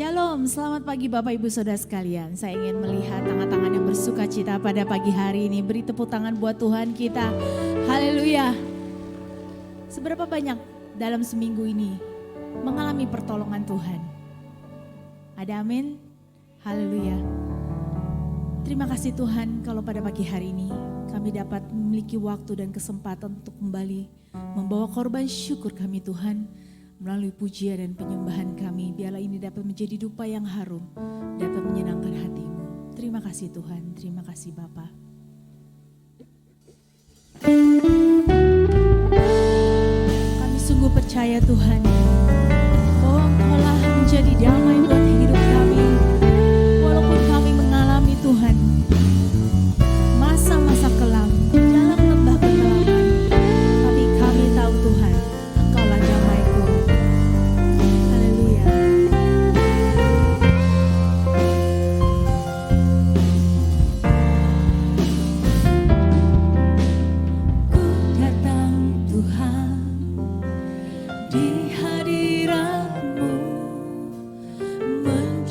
Shalom, selamat pagi Bapak Ibu Saudara sekalian. Saya ingin melihat tangan-tangan yang bersuka cita pada pagi hari ini. Beri tepuk tangan buat Tuhan kita. Haleluya. Seberapa banyak dalam seminggu ini mengalami pertolongan Tuhan? Ada amin? Haleluya. Terima kasih Tuhan kalau pada pagi hari ini kami dapat memiliki waktu dan kesempatan untuk kembali membawa korban syukur kami Tuhan. Melalui pujian dan penyembahan kami, biarlah ini dapat menjadi dupa yang harum, dapat menyenangkan hatimu. Terima kasih Tuhan, terima kasih Bapa. Kami sungguh percaya Tuhan, bahwa Engkau-lah menjadi damai buat hidup kami. Walaupun kami mengalami Tuhan, masa-masa kelam dalam lembah kegelapan, tapi kami tahu Tuhan, Engkau-lah damaiku.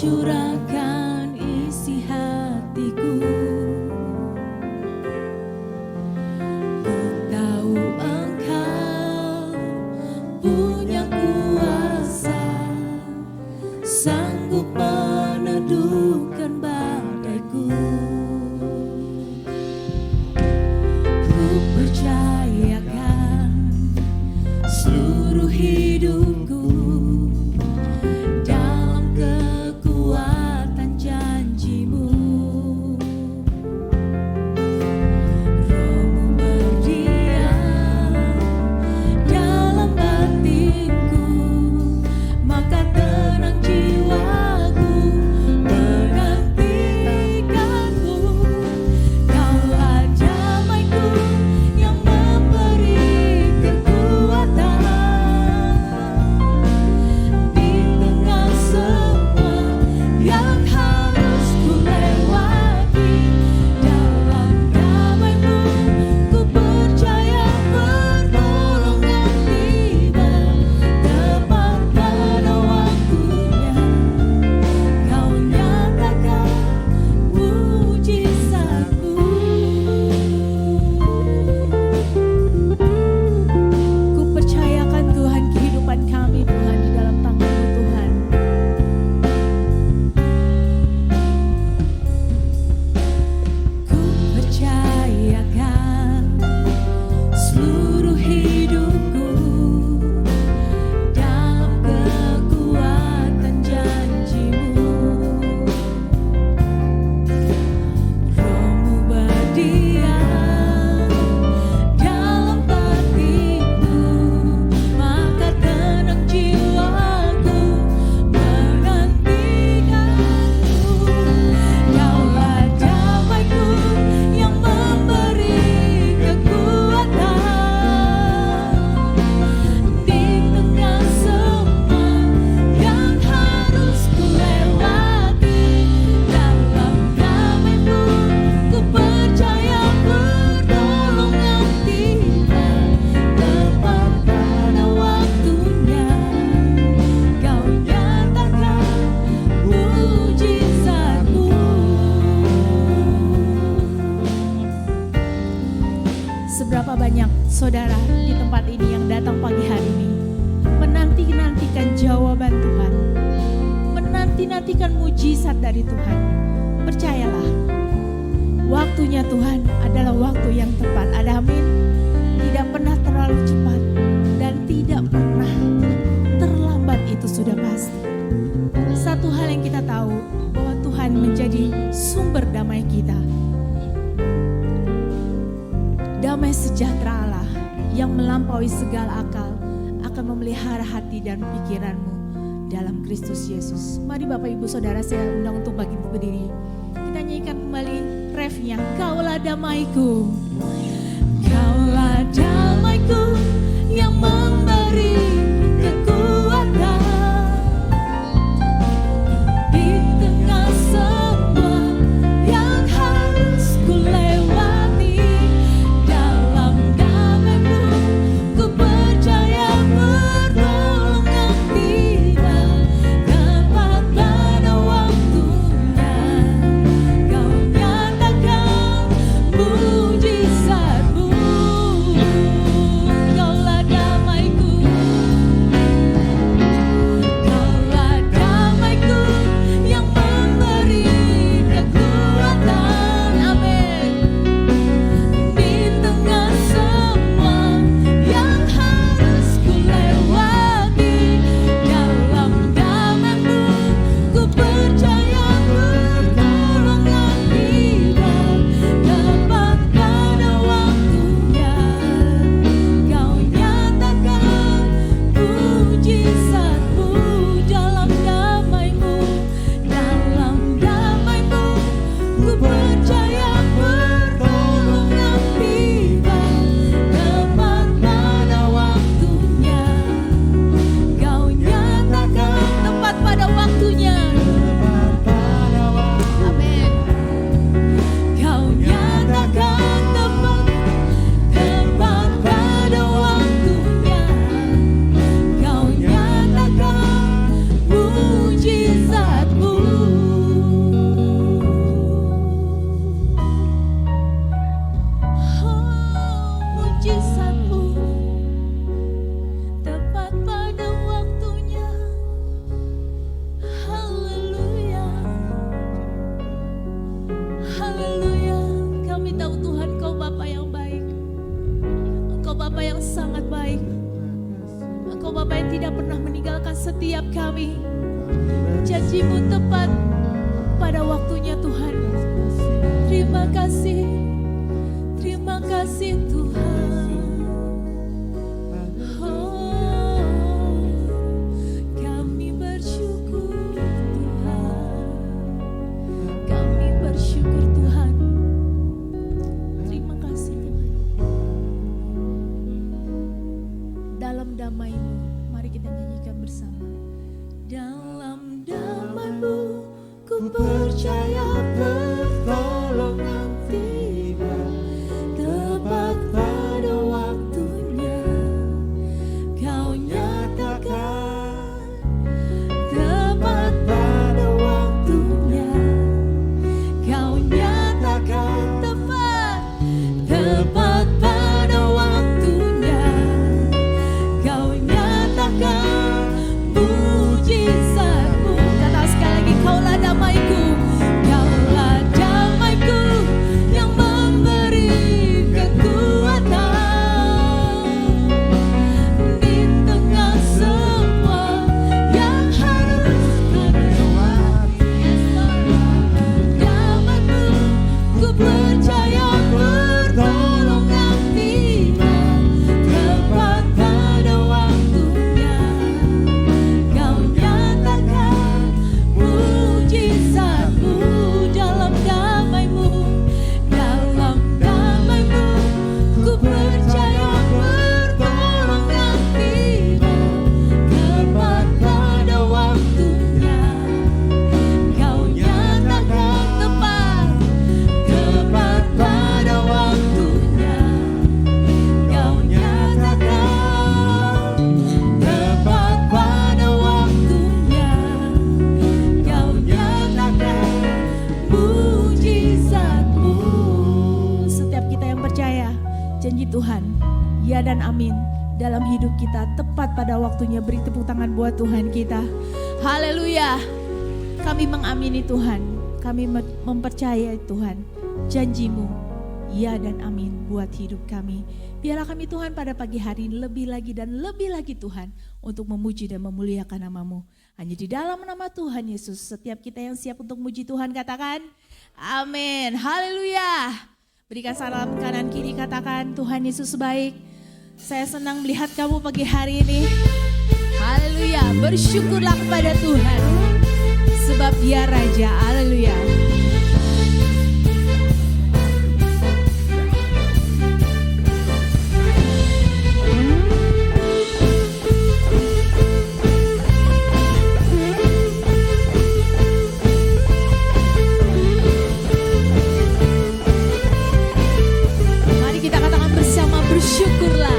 Curahkan isi hatiku, ku tahu Engkau punya kuasa, sanggup meneduhkan badaiku. Ku percayakan seluruh hidupku saudara di tempat ini yang datang pagi hari ini menanti-nantikan jawaban Tuhan, menanti-nantikan mujizat dari Tuhan. Percayalah, waktunya Tuhan adalah waktu yang tepat. Ada amin? Tidak pernah terlalu cepat dan tidak pernah terlambat, itu sudah pasti. Satu hal yang kita tahu, bahwa Tuhan menjadi sumber damai kita. Damai sejahtera Allah yang melampaui segala akal akan memelihara hati dan pikiranmu dalam Kristus Yesus. Mari Bapak Ibu Saudara, saya undang untuk bagi berdiri. Kita nyanyikan kembali refnya, Kaulah damaiku. Kaulah damaiku yang memberi kekuatan di tengah semua yang harus ku lewati. Dalam damai-Mu ku percaya pertolongan tiba tepat. Bapa yang sangat baik. Engkau Bapa yang tidak pernah meninggalkan setiap kami. Janji-Mu tepat pada waktunya Tuhan. Terima kasih Tuhan. Oh, kami bersyukur Tuhan. Kami bersyukur Tuhan. Terima kasih Tuhan. Dalam damai-Mu, mari kita nyanyikan bersama. Dalam damai-Mu, ku percaya pertolongan tiba, tepat pada waktunya Kau nyatakan, tepat pada waktunya Kau nyatakan, tepat pada waktunya Kau nyatakan mujizat-Mu. Kata sekali lagi, Kaulah damai-Ku, Kaulah damai-Ku yang memberi kekuatan di tengah semua yang harus terlewati. Damai-Mu, ku percaya pertolongan tiba, tepat pada waktunya Kau nyatakan mujizat-Mu. Dalam damai-Mu, dalam damai-Mu, ku percaya pertolongan tiba, tepat pada waktunya Kau nyatakan, tepat pada waktunya Kau nyatakan, tepat pada waktunya Kau nyatakan mujizat-Mu. Setiap kita yang percaya janji Tuhan, ya dan amin dalam hidup kita tepat pada waktunya. Beri tepuk tangan buat Tuhan kita. Haleluya. Kami mengamini Tuhan, kami mempercayai Tuhan, janji-Mu ya dan amin buat hidup kami. Biarlah kami Tuhan pada pagi hari ini lebih lagi dan lebih lagi Tuhan untuk memuji dan memuliakan nama-Mu. Hanya di dalam nama Tuhan Yesus, setiap kita yang siap untuk memuji Tuhan katakan amin. Haleluya. Berikan salam kanan kiri, katakan Tuhan Yesus baik. Saya senang melihat kamu pagi hari ini. Haleluya. Bersyukurlah kepada Tuhan sebab Dia Raja. Haleluya. Mari kita katakan bersama, bersyukurlah.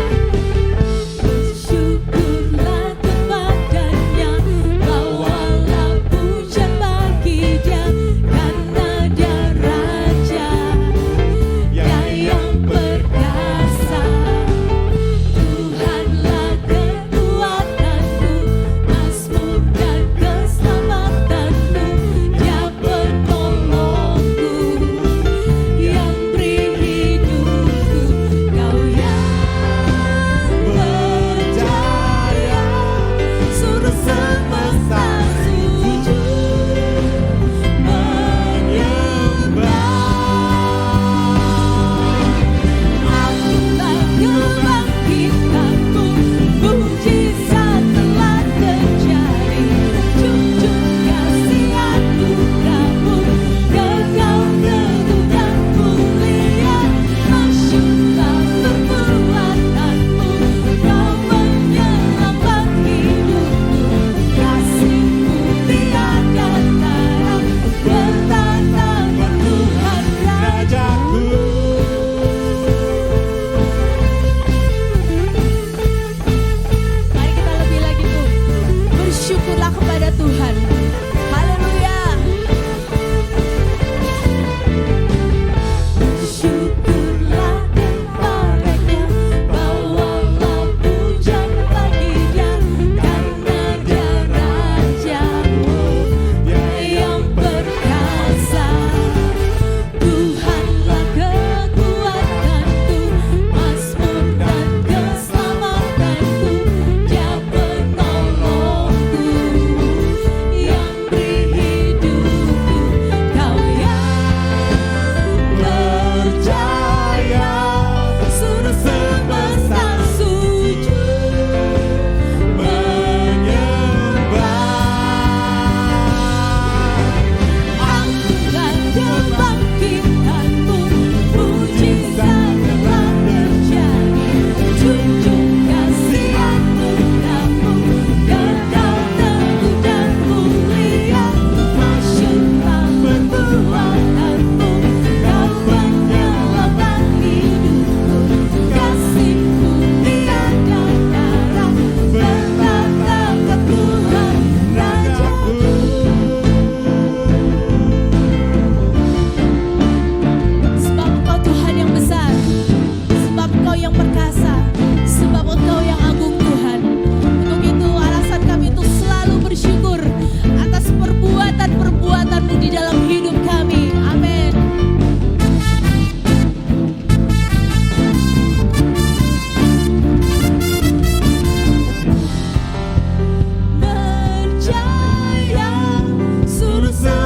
Bersyukurlah kepadanya, bawalah pujian bagi Dia.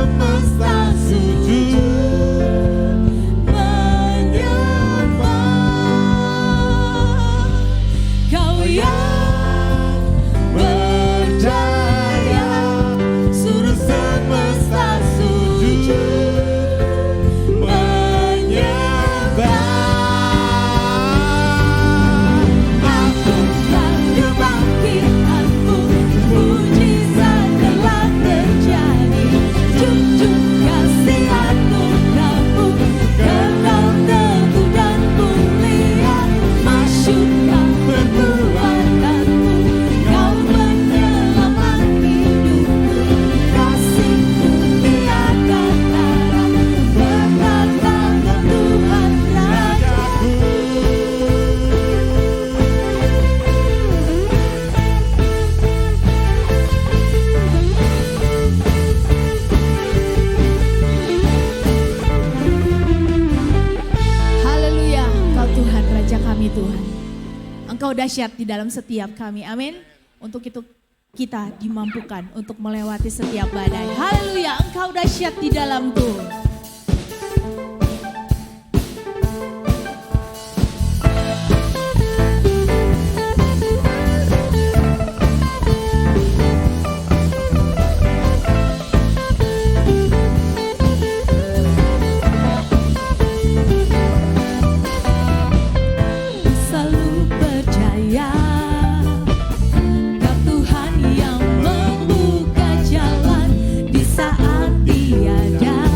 semesta sujud menyembah. Kau yang berdaya, suruh semesta sujud menyembah. Akulah kebangkitanmu, mujizat telah terjadi. Junjung kasih anugerahmu, kekal teguh dan mulia. Masyurlah perbuatanmu, kau menyelamat hidupku. Kasih-Mu tiada tara, berkatakan Tuhan Rajaku. Haleluya, Engkau Tuhan, Raja kami Tuhan. Engkau dahsyat di dalam setiap kami, amin. Untuk itu kita dimampukan untuk melewati setiap badai. Haleluya, Engkau dahsyat di dalamku. Selalu percaya Kau Tuhan yang membuka jalan di saat tiada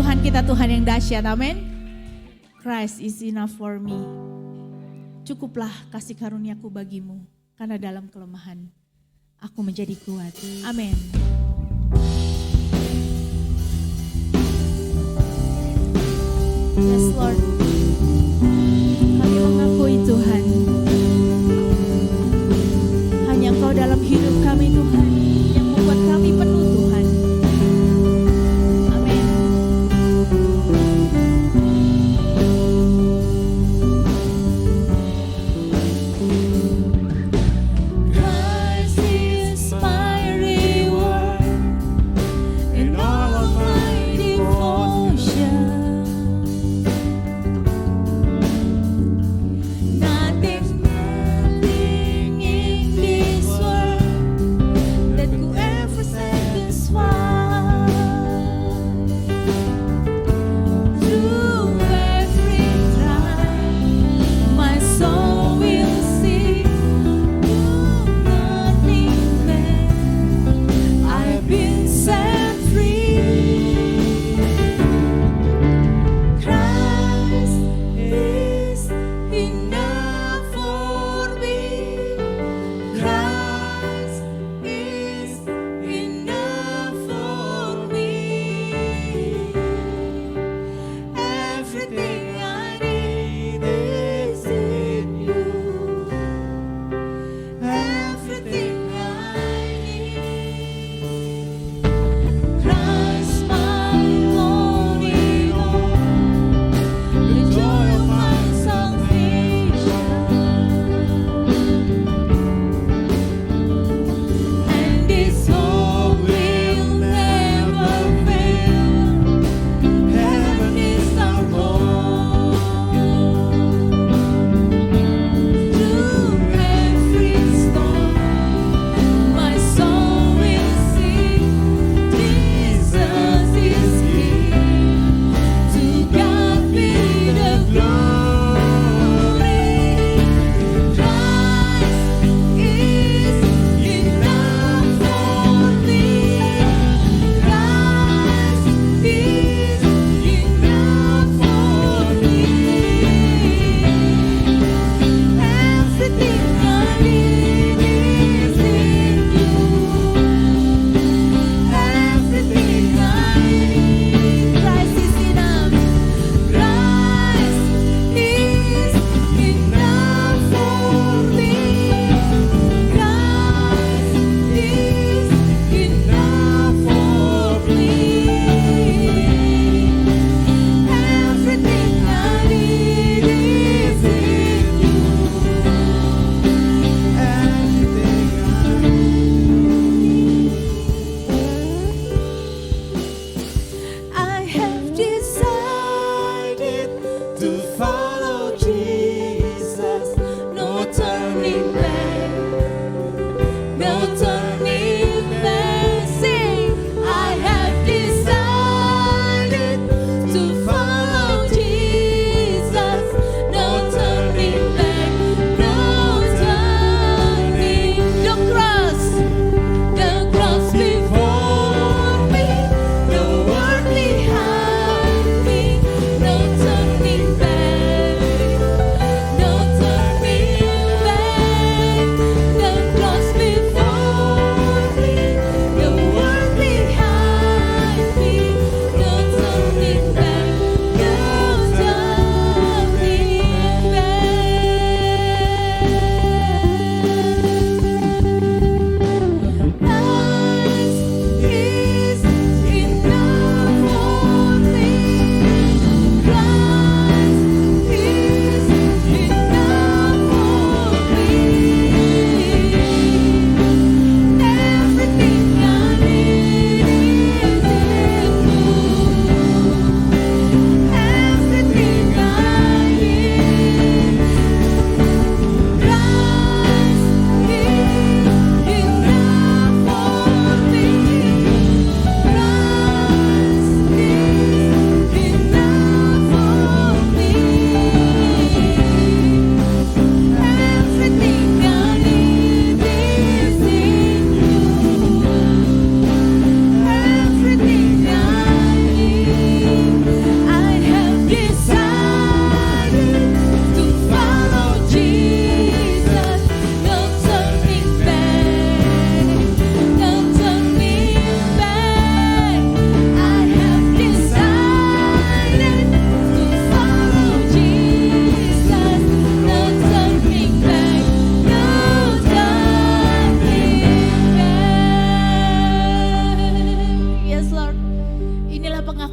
Tuhan kita Tuhan yang dahsyat, amin. Christ is enough for me. Cukuplah kasih karuniaku bagimu, karena dalam kelemahan aku menjadi kuat. Amin. Yes Lord, kami mengakui Tuhan, hanya Engkau dalam hidup kami Tuhan, yang membuat kami penuh Tuhan. Amin. Christ is my reward in all of my devotion.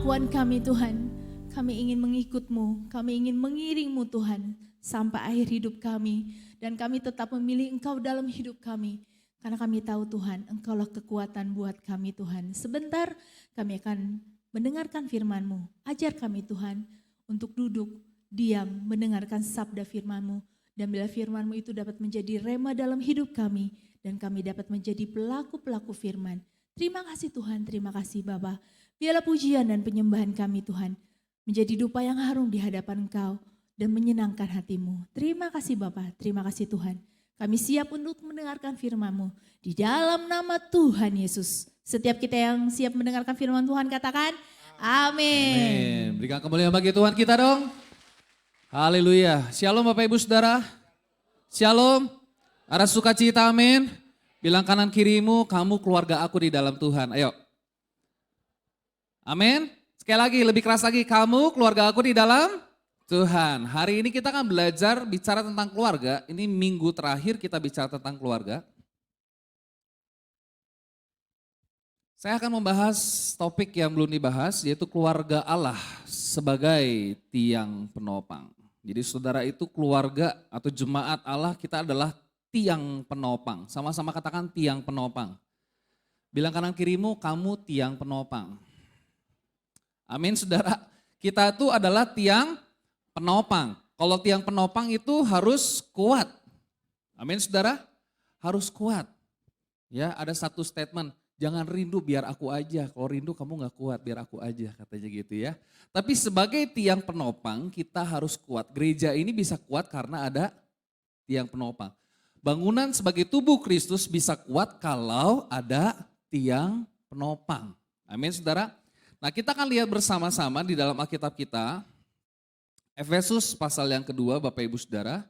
pengakuan kami Tuhan. Kami ingin mengikut-Mu, kami ingin mengiring-Mu Tuhan sampai akhir hidup kami. Dan kami tetap memilih Engkau dalam hidup kami. Karena kami tahu Tuhan, Engkaulah kekuatan buat kami Tuhan. Sebentar kami akan mendengarkan firman-Mu. Ajar kami Tuhan untuk duduk, diam, mendengarkan sabda firman-Mu. Dan bila firman-Mu itu dapat menjadi rema dalam hidup kami. Dan kami dapat menjadi pelaku-pelaku firman. Terima kasih Tuhan, terima kasih Bapa. Biarlah pujian dan penyembahan kami Tuhan menjadi dupa yang harum di hadapan Engkau dan menyenangkan hati-Mu. Terima kasih Bapa, terima kasih Tuhan. Kami siap untuk mendengarkan firman-Mu di dalam nama Tuhan Yesus. Setiap kita yang siap mendengarkan firman Tuhan katakan amin. Berikan kemuliaan bagi Tuhan kita dong. Haleluya. Shalom Bapak Ibu Saudara. Shalom. Ada sukacita amin. Bilang kanan kirimu, kamu keluarga aku di dalam Tuhan. Ayo. Amin. Sekali lagi, lebih keras lagi. Kamu keluarga aku di dalam Tuhan. Hari ini kita akan belajar bicara tentang keluarga. Ini minggu terakhir kita bicara tentang keluarga. Saya akan membahas topik yang belum dibahas, yaitu keluarga Allah sebagai tiang penopang. Jadi saudara itu keluarga atau jemaat Allah, kita adalah tiang penopang. Sama-sama katakan tiang penopang. Bilang kanan kirimu, kamu tiang penopang. Amin saudara, kita itu adalah tiang penopang. Kalau tiang penopang itu harus kuat. Amin saudara, harus kuat. Ya, ada satu statement, jangan rindu biar aku aja. Kalau rindu kamu gak kuat, biar aku aja katanya gitu ya. Tapi sebagai tiang penopang kita harus kuat. Gereja ini bisa kuat karena ada tiang penopang. Bangunan sebagai tubuh Kristus bisa kuat kalau ada tiang penopang. Amin saudara. Nah kita akan lihat bersama-sama di dalam Alkitab kita, Efesus pasal yang kedua Bapak Ibu Saudara,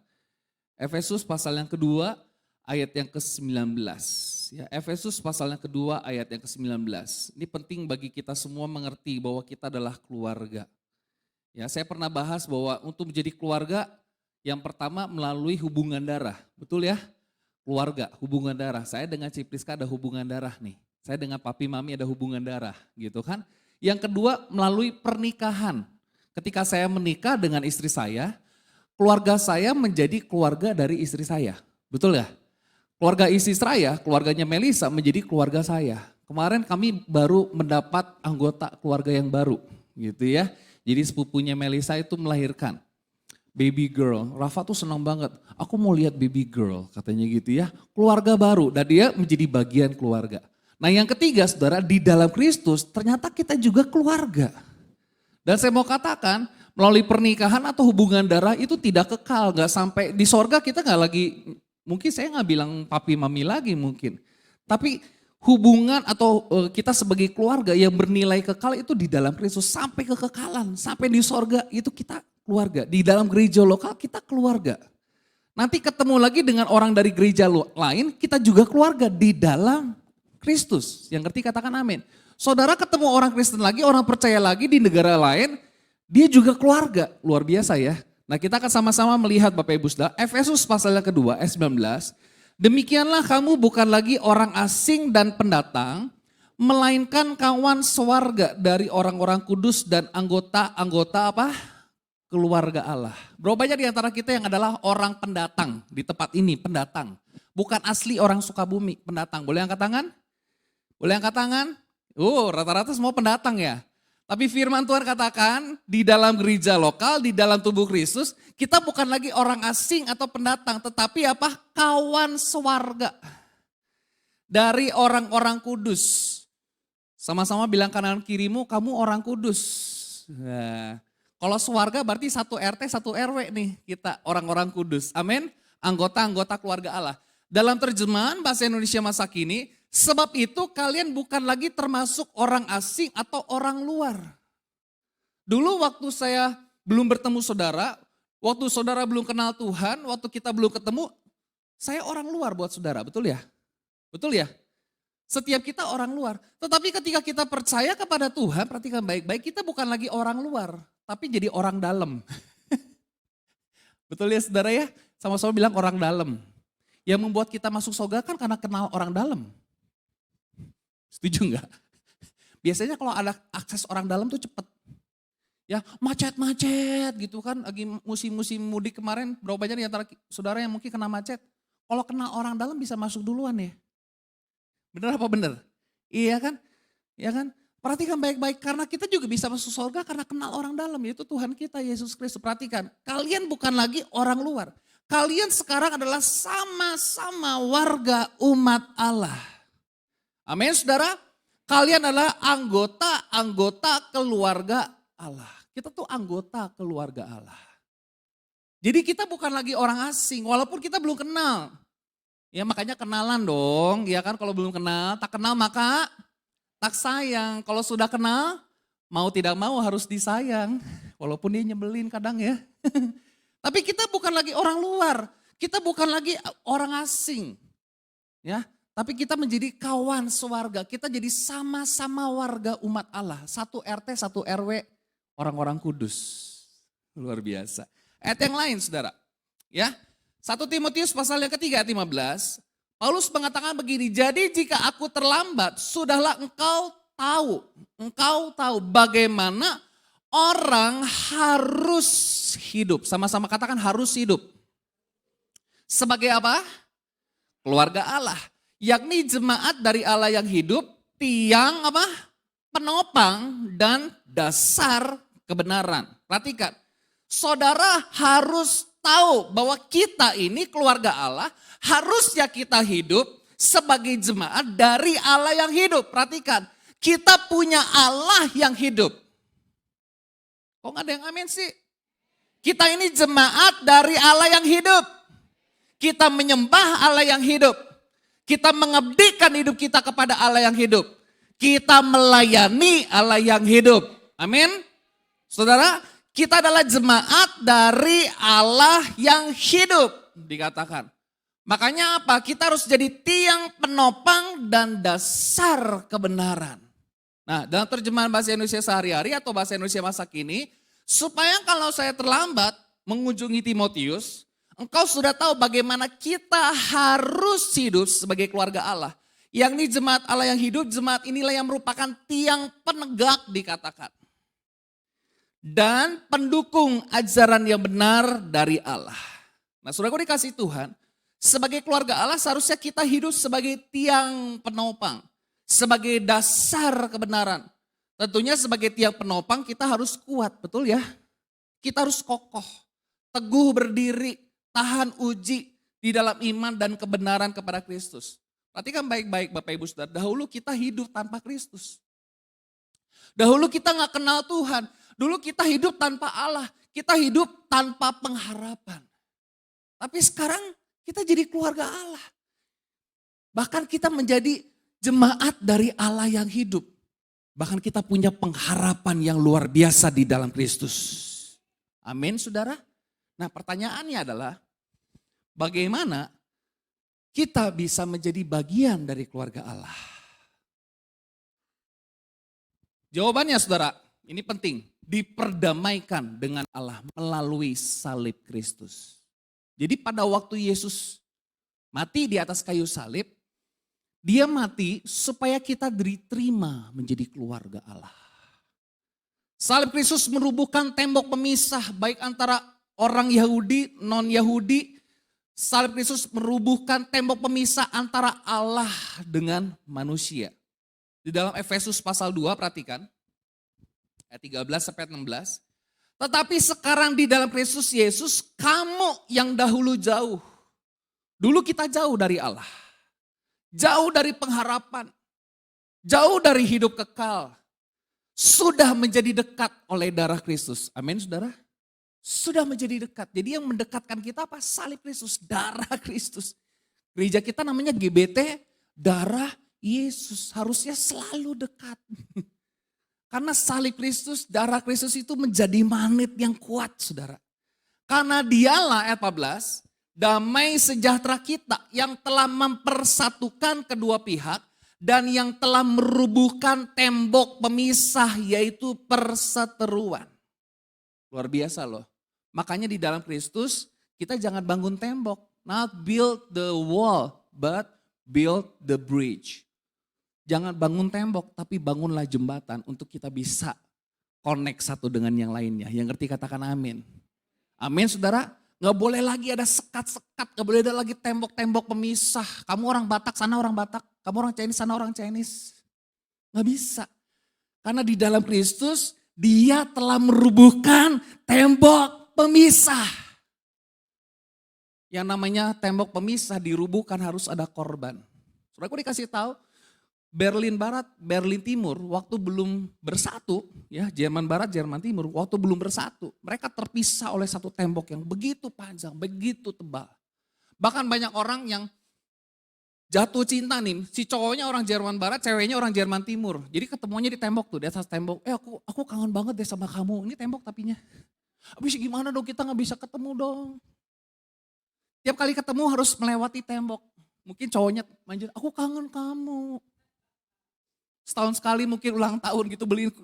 Efesus pasal yang kedua ayat yang ke-19. Ya, Efesus pasal yang kedua ayat yang ke-19. Ini penting bagi kita semua mengerti bahwa kita adalah keluarga. Ya, saya pernah bahas bahwa untuk menjadi keluarga yang pertama melalui hubungan darah, betul ya? Keluarga, hubungan darah. Saya dengan Cipriska ada hubungan darah nih. Saya dengan papi mami ada hubungan darah gitu kan. Yang kedua melalui pernikahan. Ketika saya menikah dengan istri saya, keluarga saya menjadi keluarga dari istri saya. Betul ya? Keluarga istri saya, keluarganya Melisa menjadi keluarga saya. Kemarin kami baru mendapat anggota keluarga yang baru gitu ya. Jadi sepupunya Melisa itu melahirkan baby girl. Rafa tuh senang banget, aku mau lihat baby girl katanya gitu ya. Keluarga baru dan dia menjadi bagian keluarga. Nah yang ketiga saudara, di dalam Kristus ternyata kita juga keluarga. Dan saya mau katakan melalui pernikahan atau hubungan darah itu tidak kekal. Gak sampai di sorga kita gak lagi, mungkin saya gak bilang papi mami lagi mungkin. Tapi hubungan atau kita sebagai keluarga yang bernilai kekal itu di dalam Kristus sampai kekekalan. Sampai di sorga itu kita keluarga. Di dalam gereja lokal kita keluarga. Nanti ketemu lagi dengan orang dari gereja lain, kita juga keluarga di dalam Kristus. Yang ngerti katakan amin. Saudara ketemu orang Kristen lagi, orang percaya lagi di negara lain, dia juga keluarga. Luar biasa ya. Nah kita akan sama-sama melihat Bapak Ibu Saudara, Efesus pasal yang kedua, ayat 19. Demikianlah kamu bukan lagi orang asing dan pendatang, melainkan kawan sewarga dari orang-orang kudus dan anggota-anggota apa? Keluarga Allah. Berapa banyak di antara kita yang adalah orang pendatang di tempat ini, pendatang. Bukan asli orang Sukabumi, pendatang. Boleh angkat tangan? Boleh angkat tangan? Rata-rata semua pendatang ya. Tapi firman Tuhan katakan di dalam gereja lokal, di dalam tubuh Kristus, kita bukan lagi orang asing atau pendatang, tetapi apa? Kawan sewarga dari orang-orang kudus. Sama-sama bilang kanan kirimu, kamu orang kudus. Nah, kalau sewarga berarti satu RT, satu RW nih kita orang-orang kudus. Amin. Anggota-anggota keluarga Allah. Dalam terjemahan bahasa Indonesia masa kini, sebab itu kalian bukan lagi termasuk orang asing atau orang luar. Dulu waktu saya belum bertemu saudara, waktu saudara belum kenal Tuhan, waktu kita belum ketemu, saya orang luar buat saudara, betul ya? Betul ya? Setiap kita orang luar. Tetapi ketika kita percaya kepada Tuhan, perhatikan baik-baik, kita bukan lagi orang luar, tapi jadi orang dalam. Betul ya saudara ya? Sama-sama bilang orang dalam. Yang membuat kita masuk surga kan karena kenal orang dalam. Setuju enggak? Biasanya kalau ada akses orang dalam tuh cepet. Ya macet-macet gitu kan, lagi musim-musim mudik kemarin, berapa banyak di antara saudara yang mungkin kena macet. Kalau kena orang dalam bisa masuk duluan ya. Bener apa bener? Iya kan? Iya kan? Perhatikan baik-baik, karena kita juga bisa masuk surga karena kenal orang dalam, yaitu Tuhan kita Yesus Kristus. Perhatikan, kalian bukan lagi orang luar. Kalian sekarang adalah sama-sama warga umat Allah. Amin saudara. Kalian adalah anggota-anggota keluarga Allah. Kita tuh anggota keluarga Allah. Jadi kita bukan lagi orang asing, walaupun kita belum kenal. Ya makanya kenalan dong, ya kan, kalau belum kenal, tak kenal maka tak sayang. Kalau sudah kenal, mau tidak mau harus disayang. Walaupun dia nyebelin kadang ya. Tapi kita bukan lagi orang luar, kita bukan lagi orang asing. Ya, tapi kita menjadi kawan sewarga, kita jadi sama-sama warga umat Allah. Satu RT, satu RW, orang-orang kudus. Luar biasa. Ayat yang lain saudara. Ya, 1 Timotius pasal yang ketiga ayat 15. Paulus mengatakan begini, jadi jika aku terlambat, sudahlah engkau tahu bagaimana orang harus hidup. Sama-sama katakan harus hidup. Sebagai apa? Keluarga Allah. Yakni jemaat dari Allah yang hidup, tiang apa? Penopang dan dasar kebenaran. Perhatikan, saudara harus tahu bahwa kita ini keluarga Allah, harusnya kita hidup sebagai jemaat dari Allah yang hidup. Perhatikan, kita punya Allah yang hidup. Kok gak ada yang amin sih? Kita ini jemaat dari Allah yang hidup. Kita menyembah Allah yang hidup. Kita mengabdikan hidup kita kepada Allah yang hidup. Kita melayani Allah yang hidup. Amin. Saudara, kita adalah jemaat dari Allah yang hidup. Dikatakan. Makanya apa? Kita harus jadi tiang penopang dan dasar kebenaran. Nah, dalam terjemahan bahasa Indonesia sehari-hari atau bahasa Indonesia masa kini, supaya kalau saya terlambat mengunjungi Timotius, engkau sudah tahu bagaimana kita harus hidup sebagai keluarga Allah. Yang ini jemaat Allah yang hidup, jemaat inilah yang merupakan tiang penegak dikatakan. Dan pendukung ajaran yang benar dari Allah. Nah saudaraku dikasih Tuhan, sebagai keluarga Allah seharusnya kita hidup sebagai tiang penopang. Sebagai dasar kebenaran. Tentunya sebagai tiang penopang kita harus kuat, betul ya? Kita harus kokoh, teguh berdiri, tahan uji di dalam iman dan kebenaran kepada Kristus. Perhatikan baik-baik Bapak Ibu Saudara, dahulu kita hidup tanpa Kristus. Dahulu kita gak kenal Tuhan, dulu kita hidup tanpa Allah, kita hidup tanpa pengharapan. Tapi sekarang kita jadi keluarga Allah. Bahkan kita menjadi jemaat dari Allah yang hidup. Bahkan kita punya pengharapan yang luar biasa di dalam Kristus. Amin saudara. Nah pertanyaannya adalah bagaimana kita bisa menjadi bagian dari keluarga Allah? Jawabannya saudara, ini penting. Diperdamaikan dengan Allah melalui salib Kristus. Jadi pada waktu Yesus mati di atas kayu salib, dia mati supaya kita diterima menjadi keluarga Allah. Salib Kristus merubuhkan tembok pemisah baik antara orang Yahudi, non-Yahudi. Salib Kristus merubuhkan tembok pemisah antara Allah dengan manusia. Di dalam Efesus pasal 2 perhatikan, ayat 13 sampai 16. Tetapi sekarang di dalam Kristus Yesus kamu yang dahulu jauh. Dulu kita jauh dari Allah. Jauh dari pengharapan, jauh dari hidup kekal, sudah menjadi dekat oleh darah Kristus. Amin saudara. Sudah menjadi dekat. Jadi yang mendekatkan kita apa? Salib Kristus, darah Kristus. Gereja kita namanya GBT, darah Yesus. Harusnya selalu dekat. Karena salib Kristus, darah Kristus itu menjadi magnet yang kuat saudara. Karena dialah ayat 14, damai sejahtera kita yang telah mempersatukan kedua pihak dan yang telah merubuhkan tembok pemisah yaitu perseteruan. Luar biasa loh. Makanya di dalam Kristus kita jangan bangun tembok. Not build the wall but build the bridge. Jangan bangun tembok, tapi bangunlah jembatan untuk kita bisa connect satu dengan yang lainnya. Yang ngerti katakan amin. Amin saudara. Gak boleh lagi ada sekat-sekat, gak boleh ada lagi tembok-tembok pemisah. Kamu orang Batak, sana orang Batak. Kamu orang Chinese, sana orang Chinese. Gak bisa. Karena di dalam Kristus, dia telah merubuhkan tembok pemisah. Yang namanya tembok pemisah dirubuhkan harus ada korban. Saudaraku dikasih tahu, Berlin Barat, Berlin Timur, waktu belum bersatu, ya Jerman Barat, Jerman Timur, waktu belum bersatu, mereka terpisah oleh satu tembok yang begitu panjang, begitu tebal. Bahkan banyak orang yang jatuh cinta nih, si cowoknya orang Jerman Barat, ceweknya orang Jerman Timur. Jadi ketemunya di tembok tuh, di atas tembok. Aku kangen banget deh sama kamu, ini tembok tapinya. Habis gimana dong, kita gak bisa ketemu dong. Tiap kali ketemu harus melewati tembok. Mungkin cowoknya manjat, aku kangen kamu. Setahun sekali mungkin ulang tahun gitu beliin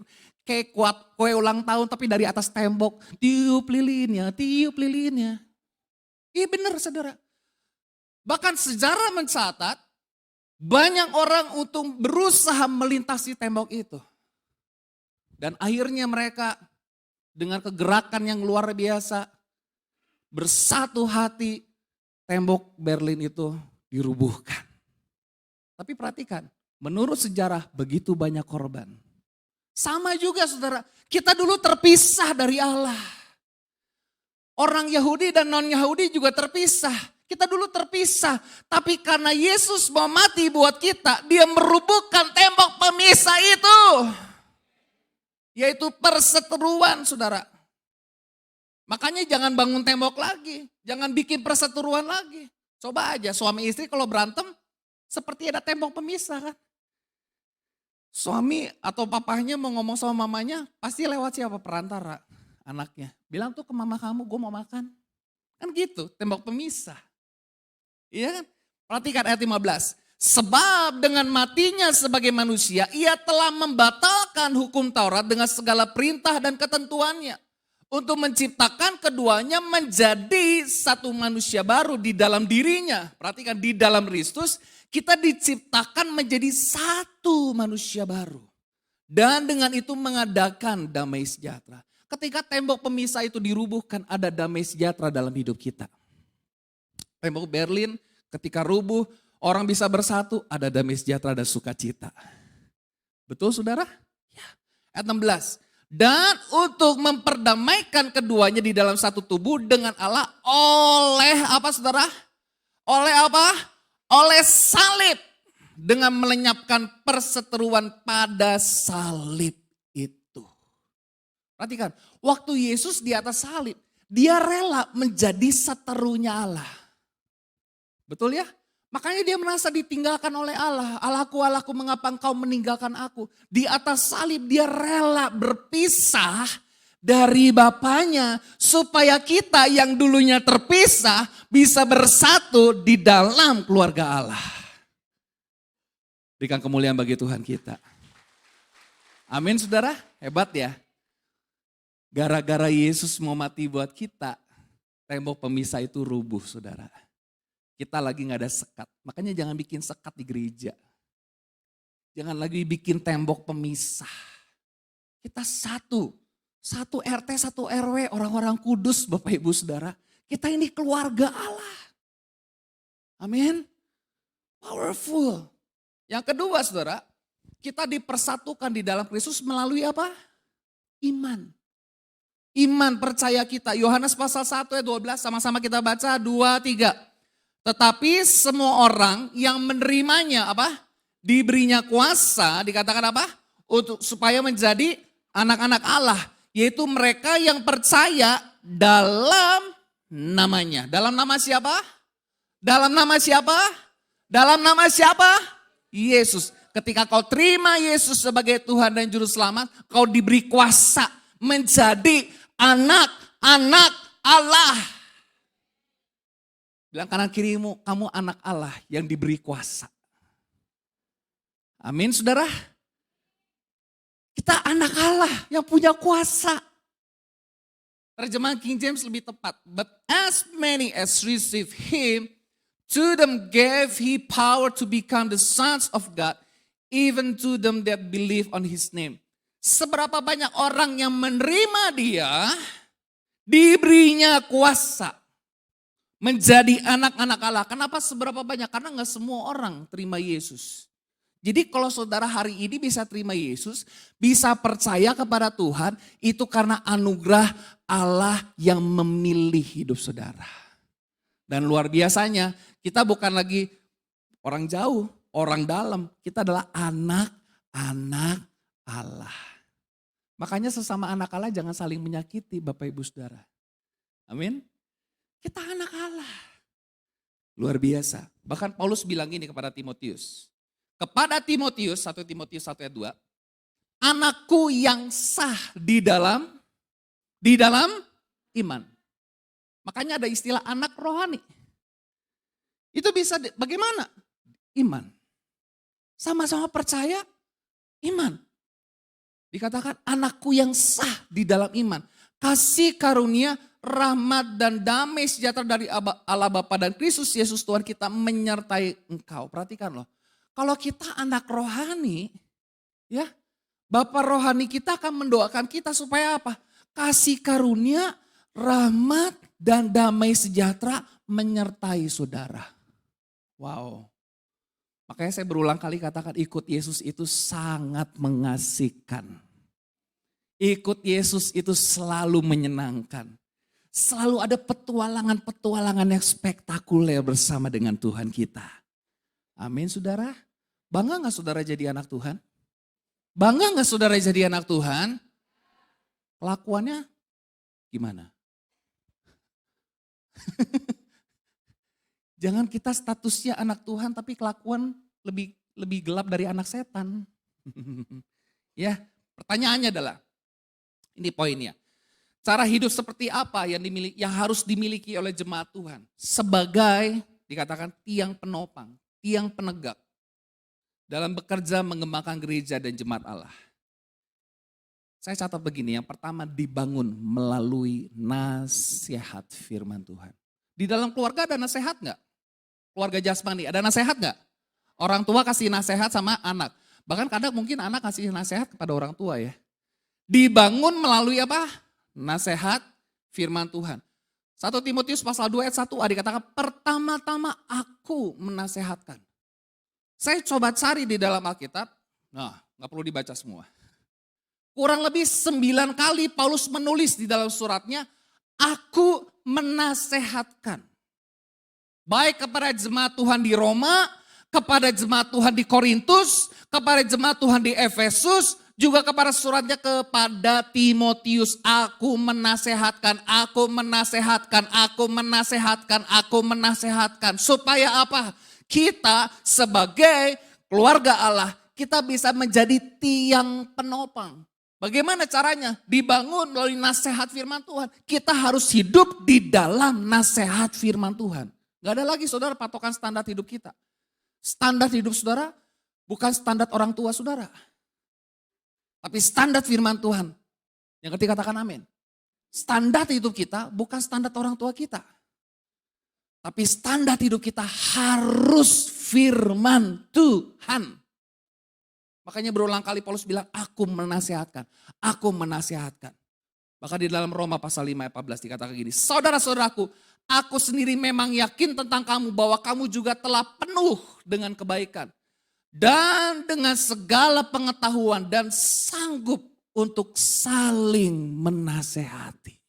kue ulang tahun tapi dari atas tembok. Tiup lilinnya, tiup lilinnya. Iya benar saudara. Bahkan sejarah mencatat banyak orang untuk berusaha melintasi tembok itu. Dan akhirnya mereka dengan kegerakan yang luar biasa bersatu hati tembok Berlin itu dirubuhkan. Tapi perhatikan. Menurut sejarah begitu banyak korban. Sama juga saudara, kita dulu terpisah dari Allah. Orang Yahudi dan non-Yahudi juga terpisah. Kita dulu terpisah, tapi karena Yesus mau mati buat kita, dia merubuhkan tembok pemisah itu. Yaitu perseteruan saudara. Makanya jangan bangun tembok lagi, jangan bikin perseteruan lagi. Coba aja suami istri kalau berantem, seperti ada tembok pemisah kan. Suami atau papahnya mau ngomong sama mamanya, pasti lewat siapa? Perantara, anaknya. Bilang tuh ke mama kamu, gue mau makan. Kan gitu, tembok pemisah. Iya kan? Perhatikan ayat 15. Sebab dengan matinya sebagai manusia, ia telah membatalkan hukum Taurat dengan segala perintah dan ketentuannya. Untuk menciptakan keduanya menjadi satu manusia baru di dalam dirinya. Perhatikan di dalam Kristus kita diciptakan menjadi satu manusia baru. Dan dengan itu mengadakan damai sejahtera. Ketika tembok pemisah itu dirubuhkan ada damai sejahtera dalam hidup kita. Tembok Berlin ketika rubuh orang bisa bersatu ada damai sejahtera dan sukacita. Betul saudara? Ya. Ayat 16. Dan untuk memperdamaikan keduanya di dalam satu tubuh dengan Allah oleh apa saudara? Oleh apa? Oleh salib. Dengan melenyapkan perseteruan pada salib itu. Perhatikan, waktu Yesus di atas salib, dia rela menjadi seterunya Allah. Betul ya? Makanya dia merasa ditinggalkan oleh Allah. Allahku, Allahku, mengapa engkau meninggalkan aku? Di atas salib dia rela berpisah dari Bapaknya. Supaya kita yang dulunya terpisah bisa bersatu di dalam keluarga Allah. Berikan kemuliaan bagi Tuhan kita. Amin saudara, hebat ya. Gara-gara Yesus mau mati buat kita, tembok pemisah itu rubuh saudara. Kita lagi gak ada sekat. Makanya jangan bikin sekat di gereja. Jangan lagi bikin tembok pemisah. Kita satu. Satu RT, satu RW, orang-orang kudus Bapak Ibu Saudara. Kita ini keluarga Allah. Amin. Powerful. Yang kedua saudara, kita dipersatukan di dalam Kristus melalui apa? Iman. Iman percaya kita. Yohanes pasal 1 ayat 12 sama-sama kita baca 2, 3. Tetapi semua orang yang menerimanya apa? Diberinya kuasa, dikatakan apa? Untuk supaya menjadi anak-anak Allah, yaitu mereka yang percaya dalam namanya. Dalam nama siapa? Dalam nama siapa? Dalam nama siapa? Yesus. Ketika kau terima Yesus sebagai Tuhan dan Juru Selamat, kau diberi kuasa menjadi anak-anak Allah. Bilang kanan kirimu, kamu anak Allah yang diberi kuasa. Amin saudara. Kita anak Allah yang punya kuasa. Terjemahan King James lebih tepat. But as many as receive him, to them gave he power to become the sons of God, even to them that believe on his name. Seberapa banyak orang yang menerima dia, diberinya kuasa menjadi anak-anak Allah. Kenapa seberapa banyak? Karena gak semua orang terima Yesus. Jadi kalau saudara hari ini bisa terima Yesus, bisa percaya kepada Tuhan, itu karena anugerah Allah yang memilih hidup saudara. Dan luar biasanya, kita bukan lagi orang jauh, orang dalam. Kita adalah anak-anak Allah. Makanya sesama anak Allah jangan saling menyakiti Bapak Ibu Saudara. Amin. Kita anak Allah. Luar biasa. Bahkan Paulus bilang gini kepada Timotius. Kepada Timotius, 1 Timotius 1 ayat 2. Anakku yang sah di dalam iman. Makanya ada istilah anak rohani. Itu bisa bagaimana? Iman. Sama-sama percaya, iman. Dikatakan anakku yang sah di dalam iman. Kasih karunia, rahmat dan damai sejahtera dari Allah Bapa dan Kristus Yesus Tuhan kita menyertai engkau. Perhatikan loh. Kalau kita anak rohani, ya, Bapa rohani kita akan mendoakan kita supaya apa? Kasih karunia, rahmat dan damai sejahtera menyertai saudara. Wow. Makanya saya berulang kali katakan ikut Yesus itu sangat mengasihkan. Ikut Yesus itu selalu menyenangkan. Selalu ada petualangan-petualangan yang spektakuler bersama dengan Tuhan kita. Amin saudara. Bangga gak saudara jadi anak Tuhan? Bangga gak saudara jadi anak Tuhan? Kelakuannya gimana? Jangan kita statusnya anak Tuhan tapi kelakuan lebih gelap dari anak setan. Ya, pertanyaannya adalah, ini poinnya. Cara hidup seperti apa yang harus dimiliki oleh jemaat Tuhan? Sebagai dikatakan tiang penopang, tiang penegak. Dalam bekerja mengembangkan gereja dan jemaat Allah. Saya catat begini, yang pertama dibangun melalui nasihat firman Tuhan. Di dalam keluarga ada nasihat gak? Keluarga jasmani, ada nasihat gak? Orang tua kasih nasihat sama anak. Bahkan kadang mungkin anak kasih nasihat kepada orang tua ya. Dibangun melalui apa? Nasihat firman Tuhan. 1 Timotius pasal 2 ayat 1a dikatakan pertama-tama aku menasehatkan. Saya coba cari di dalam Alkitab, nah gak perlu dibaca semua. Kurang lebih 9 kali Paulus menulis di dalam suratnya, aku menasehatkan. Baik kepada jemaat Tuhan di Roma, kepada jemaat Tuhan di Korintus, kepada jemaat Tuhan di Efesus, juga kepada suratnya kepada Timotius. Aku menasehatkan, aku menasehatkan, aku menasehatkan, aku menasehatkan. Supaya apa? Kita sebagai keluarga Allah, kita bisa menjadi tiang penopang. Bagaimana caranya? Dibangun melalui nasihat firman Tuhan. Kita harus hidup di dalam nasihat firman Tuhan. Gak ada lagi saudara patokan standar hidup kita. Standar hidup saudara bukan standar orang tua saudara. Tapi standar firman Tuhan. Yang ketiga katakan amin. Standar hidup kita bukan standar orang tua kita. Tapi standar hidup kita harus firman Tuhan. Makanya berulang kali Paulus bilang, aku menasehatkan, aku menasehatkan. Bahkan di dalam Roma pasal 5 ayat 14 dikatakan gini, saudara-saudaraku, aku sendiri memang yakin tentang kamu bahwa kamu juga telah penuh dengan kebaikan. Dan dengan segala pengetahuan dan sanggup untuk saling menasehati.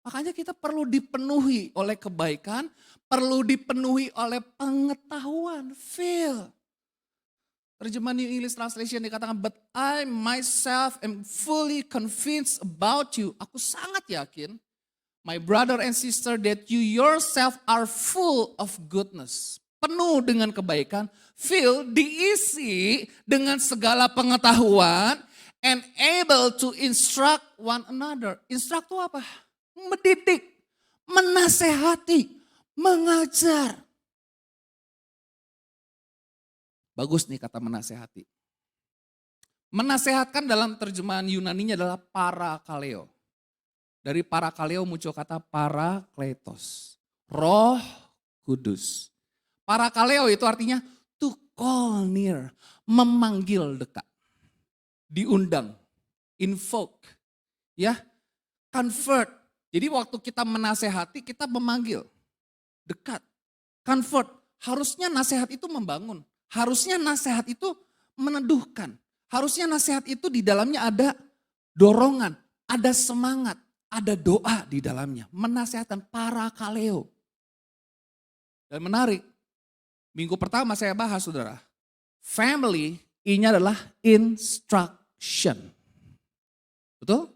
Makanya kita perlu dipenuhi oleh kebaikan, perlu dipenuhi oleh pengetahuan, feel. Terjemahan New English Translation dikatakan, but I myself am fully convinced about you. Aku sangat yakin, my brother and sister, that you yourself are full of goodness. Penuh dengan kebaikan, feel, diisi dengan segala pengetahuan, and able to instruct one another. Instruct itu apa? Mendidik, menasehati, mengajar. Bagus nih kata menasehati. Menasehatkan dalam terjemahan Yunaninya adalah parakaleo. Dari parakaleo muncul kata parakletos. Roh Kudus. Parakaleo itu artinya to call near, memanggil dekat. Diundang, invoke, ya, convert. Jadi waktu kita menasehati, kita memanggil, dekat, convert. Harusnya nasihat itu membangun, harusnya nasihat itu meneduhkan, harusnya nasihat itu di dalamnya ada dorongan, ada semangat, ada doa di dalamnya, menasehatkan, parakaleo. Dan menarik, minggu pertama saya bahas saudara, family I-nya adalah instruction. Betul?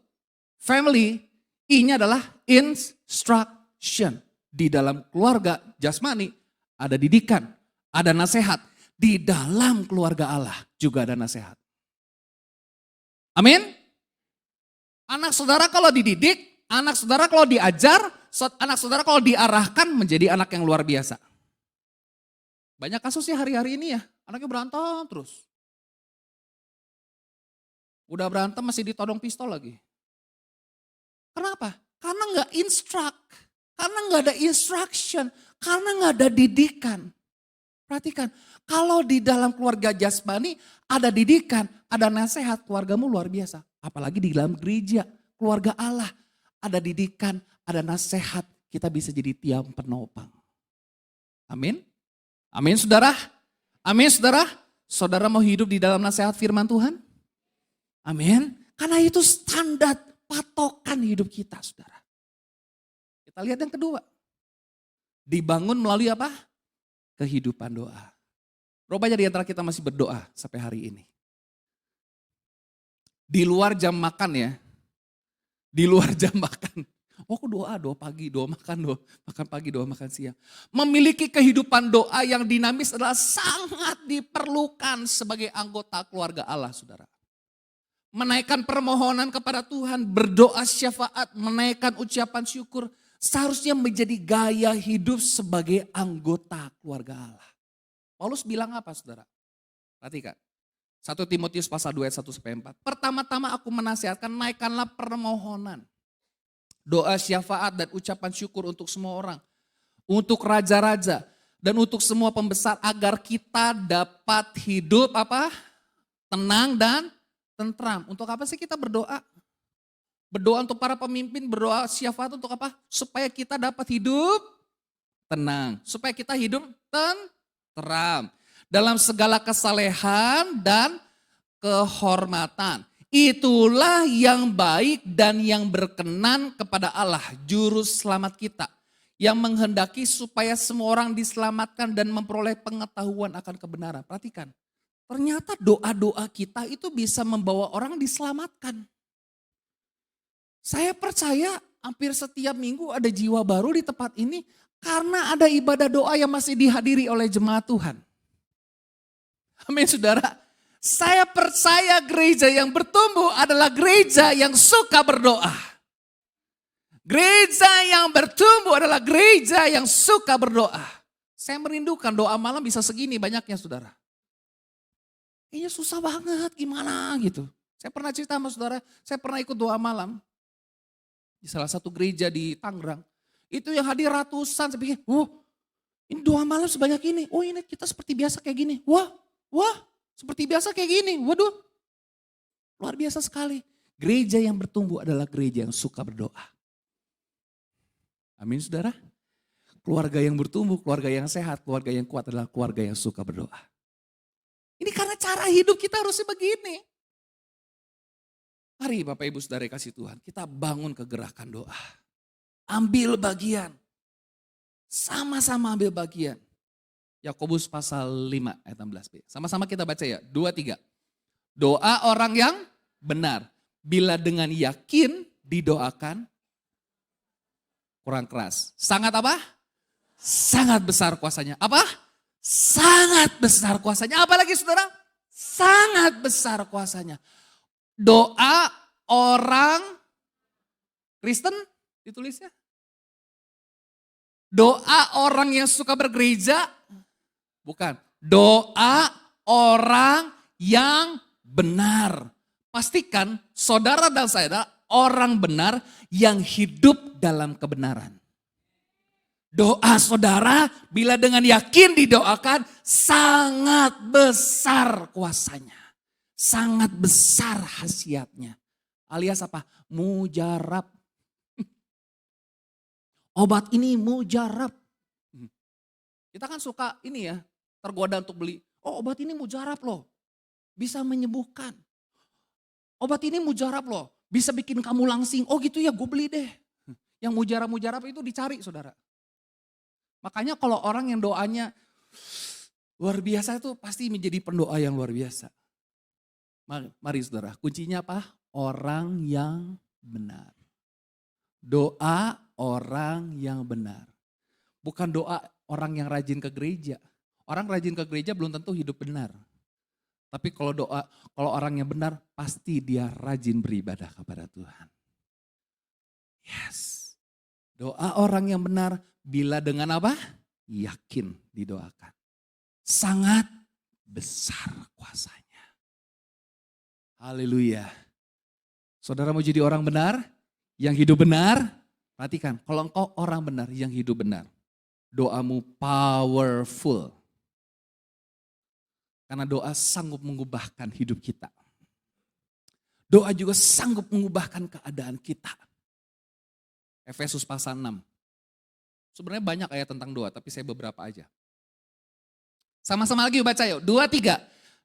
Family I-nya adalah instruction. Di dalam keluarga jasmani ada didikan, ada nasihat. Di dalam keluarga Allah juga ada nasihat. Amin? Anak saudara kalau dididik, anak saudara kalau diajar, anak saudara kalau diarahkan menjadi anak yang luar biasa. Banyak kasusnya hari-hari ini ya, anaknya berantem terus. Udah berantem masih ditodong pistol lagi. Kenapa? Karena nggak instruct, karena nggak ada instruction, karena nggak ada didikan. Perhatikan, kalau di dalam keluarga jasmani ada didikan, ada nasihat, keluargamu luar biasa. Apalagi di dalam gereja, keluarga Allah, ada didikan, ada nasihat, kita bisa jadi tiang penopang. Amin. Amin saudara. Amin saudara. Saudara mau hidup di dalam nasihat firman Tuhan? Amin. Karena itu standar patokan hidup kita saudara. Kita lihat yang kedua. Dibangun melalui apa? Kehidupan doa. Rupanya di antara kita masih berdoa sampai hari ini. Di luar jam makan ya. Di luar jam makan. Oh aku doa pagi, doa makan pagi, doa makan siang. Memiliki kehidupan doa yang dinamis adalah sangat diperlukan sebagai anggota keluarga Allah saudara. Menaikkan permohonan kepada Tuhan, berdoa syafaat, menaikkan ucapan syukur. Seharusnya menjadi gaya hidup sebagai anggota keluarga Allah. Paulus bilang apa saudara? Perhatikan. 1 Timotius pasal 2 ayat 1-4. Pertama-tama aku menasihatkan naikkanlah permohonan. Doa syafaat dan ucapan syukur untuk semua orang. Untuk raja-raja dan untuk semua pembesar agar kita dapat hidup apa? Tenang dan tentram. Untuk apa sih kita berdoa? Berdoa untuk para pemimpin, berdoa syafaat untuk apa? Supaya kita dapat hidup tenang. Supaya kita hidup tentram. Dalam segala kesalehan dan kehormatan. Itulah yang baik dan yang berkenan kepada Allah, juru selamat kita. Yang menghendaki supaya semua orang diselamatkan dan memperoleh pengetahuan akan kebenaran. Perhatikan, ternyata doa-doa kita itu bisa membawa orang diselamatkan. Saya percaya hampir setiap minggu ada jiwa baru di tempat ini karena ada ibadah doa yang masih dihadiri oleh jemaat Tuhan. Amin saudara. Saya percaya gereja yang bertumbuh adalah gereja yang suka berdoa. Gereja yang bertumbuh adalah gereja yang suka berdoa. Saya merindukan doa malam bisa segini banyaknya saudara. Kayaknya susah banget gimana gitu. Saya pernah cerita sama saudara, saya pernah ikut doa malam. Di salah satu gereja di Tangerang. Itu yang hadir ratusan, saya pikir, ini doa malam sebanyak ini. Oh ini kita seperti biasa kayak gini. Wah. Seperti biasa kayak gini, waduh. Luar biasa sekali. Gereja yang bertumbuh adalah gereja yang suka berdoa. Amin saudara. Keluarga yang bertumbuh, keluarga yang sehat, keluarga yang kuat adalah keluarga yang suka berdoa. Ini karena cara hidup kita harusnya begini. Mari Bapak Ibu Saudara kasih Tuhan, kita bangun kegerakan doa. Ambil bagian. Sama-sama ambil bagian. Yakobus pasal 5 ayat 16b. Sama-sama kita baca ya, 2-3. Doa orang yang benar. Bila dengan yakin didoakan, kurang keras. Sangat apa? Sangat besar kuasanya. Apa? Sangat besar kuasanya. Apa lagi saudara? Sangat besar kuasanya. Doa orang Kristen ditulisnya. Doa orang yang suka bergereja. Bukan, doa orang yang benar. Pastikan saudara dan saya adalah orang benar yang hidup dalam kebenaran. Doa saudara bila dengan yakin didoakan sangat besar kuasanya. Sangat besar khasiatnya. Alias apa? Mujarab. Obat ini mujarab. Kita kan suka ini ya, tergoda untuk beli. Oh obat ini mujarab loh, bisa menyembuhkan. Obat ini mujarab loh, bisa bikin kamu langsing. Oh gitu ya, gue beli deh. Yang mujarab-mujarab itu dicari saudara. Makanya kalau orang yang doanya luar biasa itu pasti menjadi pendoa yang luar biasa. Mari saudara, kuncinya apa? Orang yang benar. Doa orang yang benar. Bukan doa orang yang rajin ke gereja. Orang rajin ke gereja belum tentu hidup benar. Tapi kalau orang yang benar pasti dia rajin beribadah kepada Tuhan. Yes. Doa orang yang benar bila dengan apa? Yakin didoakan. Sangat besar kuasanya. Haleluya. Saudara mau jadi orang benar? Yang hidup benar? Perhatikan, kalau engkau orang benar yang hidup benar. Doamu powerful. Karena doa sanggup mengubahkan hidup kita. Doa juga sanggup mengubahkan keadaan kita. Efesus pasal 6. Sebenarnya banyak ayat tentang doa, tapi saya beberapa aja. Sama-sama lagi baca yuk, 2, 3.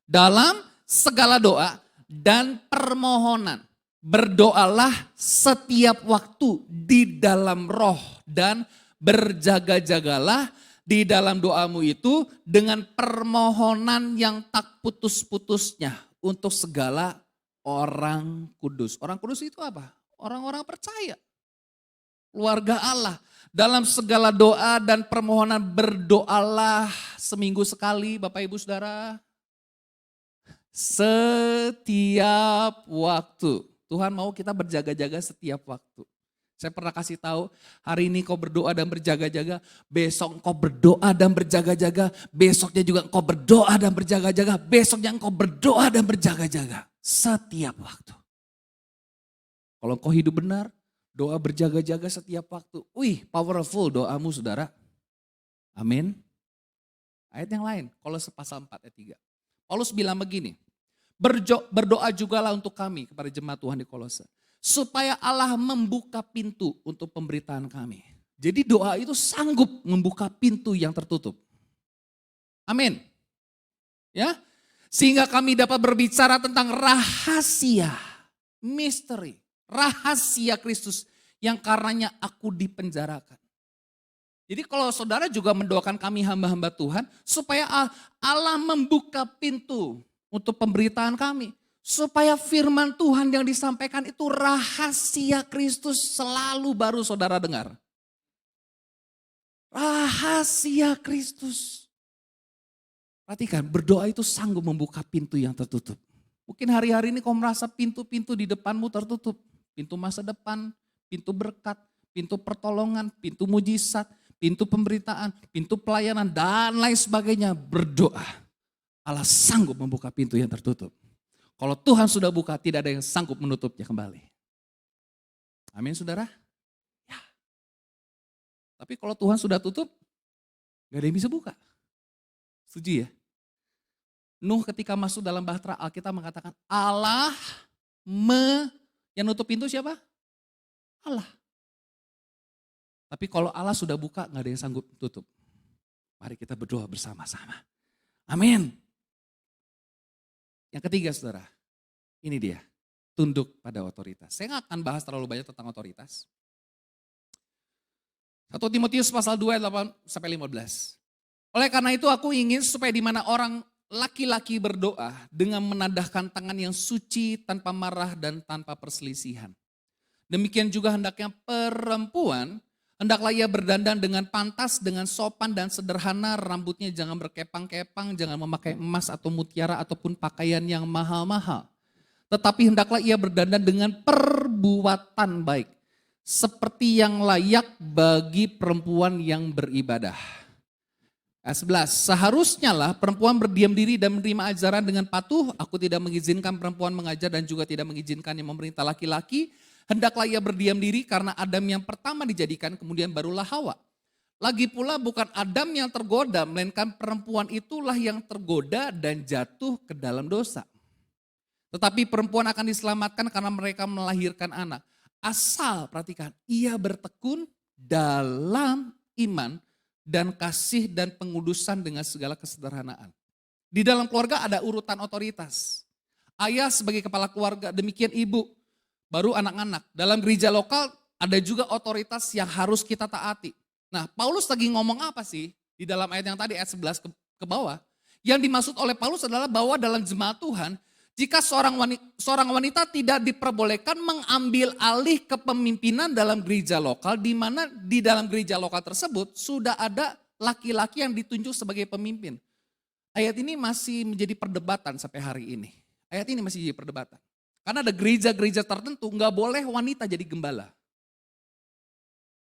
Dalam segala doa dan permohonan, berdoalah setiap waktu di dalam roh dan berjaga-jagalah di dalam doamu itu dengan permohonan yang tak putus-putusnya untuk segala orang kudus. Orang kudus itu apa? Orang-orang percaya. Keluarga Allah. Dalam segala doa dan permohonan berdoalah seminggu sekali Bapak Ibu Saudara. Setiap waktu. Tuhan mau kita berjaga-jaga setiap waktu. Saya pernah kasih tahu, hari ini kau berdoa dan berjaga-jaga, besok engkau berdoa dan berjaga-jaga, besoknya juga engkau berdoa dan berjaga-jaga, besoknya engkau berdoa dan berjaga-jaga. Setiap waktu. Kalau engkau hidup benar, doa berjaga-jaga setiap waktu. Wih, powerful doamu saudara. Amin. Ayat yang lain, Kolose pasal 4 ayat 3. Paulus bilang begini, berdoa jugalah untuk kami kepada jemaat Tuhan di Kolose. Supaya Allah membuka pintu untuk pemberitaan kami. Jadi doa itu sanggup membuka pintu yang tertutup. Amin. Ya, sehingga kami dapat berbicara tentang rahasia, misteri, rahasia Kristus yang karenanya aku dipenjarakan. Jadi kalau saudara juga mendoakan kami hamba-hamba Tuhan, supaya Allah membuka pintu untuk pemberitaan kami. Supaya firman Tuhan yang disampaikan itu rahasia Kristus selalu baru saudara dengar. Rahasia Kristus. Perhatikan, berdoa itu sanggup membuka pintu yang tertutup. Mungkin hari-hari ini kau merasa pintu-pintu di depanmu tertutup. Pintu masa depan, pintu berkat, pintu pertolongan, pintu mujizat, pintu pemberitaan, pintu pelayanan, dan lain sebagainya. Berdoa, Allah sanggup membuka pintu yang tertutup. Kalau Tuhan sudah buka, tidak ada yang sanggup menutupnya kembali. Amin saudara? Ya. Tapi kalau Tuhan sudah tutup, gak ada yang bisa buka. Setuju ya? Nuh ketika masuk dalam bahtera Alkitab mengatakan Allah yang nutup pintu siapa? Allah. Tapi kalau Allah sudah buka, gak ada yang sanggup tutup. Mari kita berdoa bersama-sama. Amin. Yang ketiga saudara, ini dia, tunduk pada otoritas. Saya gak akan bahas terlalu banyak tentang otoritas. 1 Timotius pasal 2 ayat 8-15. Oleh karena itu aku ingin supaya di mana orang laki-laki berdoa dengan menadahkan tangan yang suci tanpa marah dan tanpa perselisihan. Demikian juga hendaknya perempuan, hendaklah ia berdandan dengan pantas, dengan sopan dan sederhana, rambutnya jangan berkepang-kepang, jangan memakai emas atau mutiara ataupun pakaian yang mahal-mahal. Tetapi hendaklah ia berdandan dengan perbuatan baik, seperti yang layak bagi perempuan yang beribadah. Ayat 11, seharusnya lah perempuan berdiam diri dan menerima ajaran dengan patuh. Aku tidak mengizinkan perempuan mengajar dan juga tidak mengizinkan yang memerintah laki-laki. Hendaklah ia berdiam diri karena Adam yang pertama dijadikan, kemudian barulah Hawa. Lagi pula bukan Adam yang tergoda, melainkan perempuan itulah yang tergoda dan jatuh ke dalam dosa. Tetapi perempuan akan diselamatkan karena mereka melahirkan anak. Asal, perhatikan, ia bertekun dalam iman dan kasih dan pengudusan dengan segala kesederhanaan. Di dalam keluarga ada urutan otoritas. Ayah sebagai kepala keluarga, demikian ibu, baru anak-anak. Dalam gereja lokal ada juga otoritas yang harus kita taati. Nah, Paulus lagi ngomong apa sih di dalam ayat yang tadi, ayat 11 ke bawah? Yang dimaksud oleh Paulus adalah bahwa dalam jemaat Tuhan, jika seorang wanita tidak diperbolehkan mengambil alih kepemimpinan dalam gereja lokal, di mana di dalam gereja lokal tersebut sudah ada laki-laki yang ditunjuk sebagai pemimpin. Ayat ini masih menjadi perdebatan sampai hari ini. Ayat ini masih jadi perdebatan. Karena ada gereja-gereja tertentu nggak boleh wanita jadi gembala.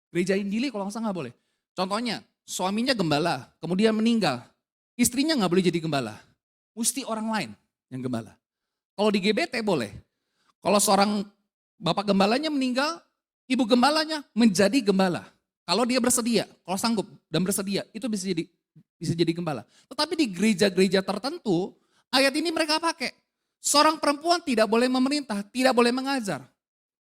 Gereja Injili kalau nggak salah nggak boleh. Contohnya, suaminya gembala, kemudian meninggal. Istrinya nggak boleh jadi gembala. Mesti orang lain yang gembala. Kalau di GBT boleh. Kalau seorang bapak gembalanya meninggal, ibu gembalanya menjadi gembala. Kalau dia bersedia, kalau sanggup dan bersedia, itu bisa jadi gembala. Tetapi di gereja-gereja tertentu, ayat ini mereka pakai. Seorang perempuan tidak boleh memerintah, tidak boleh mengajar.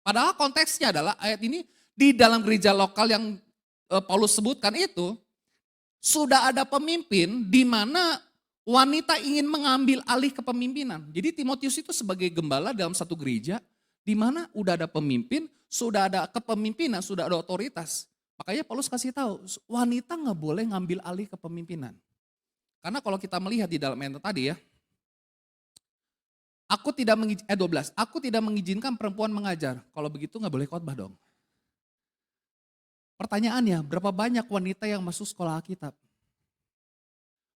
Padahal konteksnya adalah ayat ini di dalam gereja lokal yang Paulus sebutkan itu, sudah ada pemimpin di mana wanita ingin mengambil alih kepemimpinan. Jadi Timotius itu sebagai gembala dalam satu gereja, di mana udah ada pemimpin, sudah ada kepemimpinan, sudah ada otoritas. Makanya Paulus kasih tahu, wanita nggak boleh ngambil alih kepemimpinan. Karena kalau kita melihat di dalam ayat tadi ya, ayat 12, aku tidak mengizinkan perempuan mengajar. Kalau begitu nggak boleh khotbah dong. Pertanyaannya, berapa banyak wanita yang masuk sekolah Alkitab?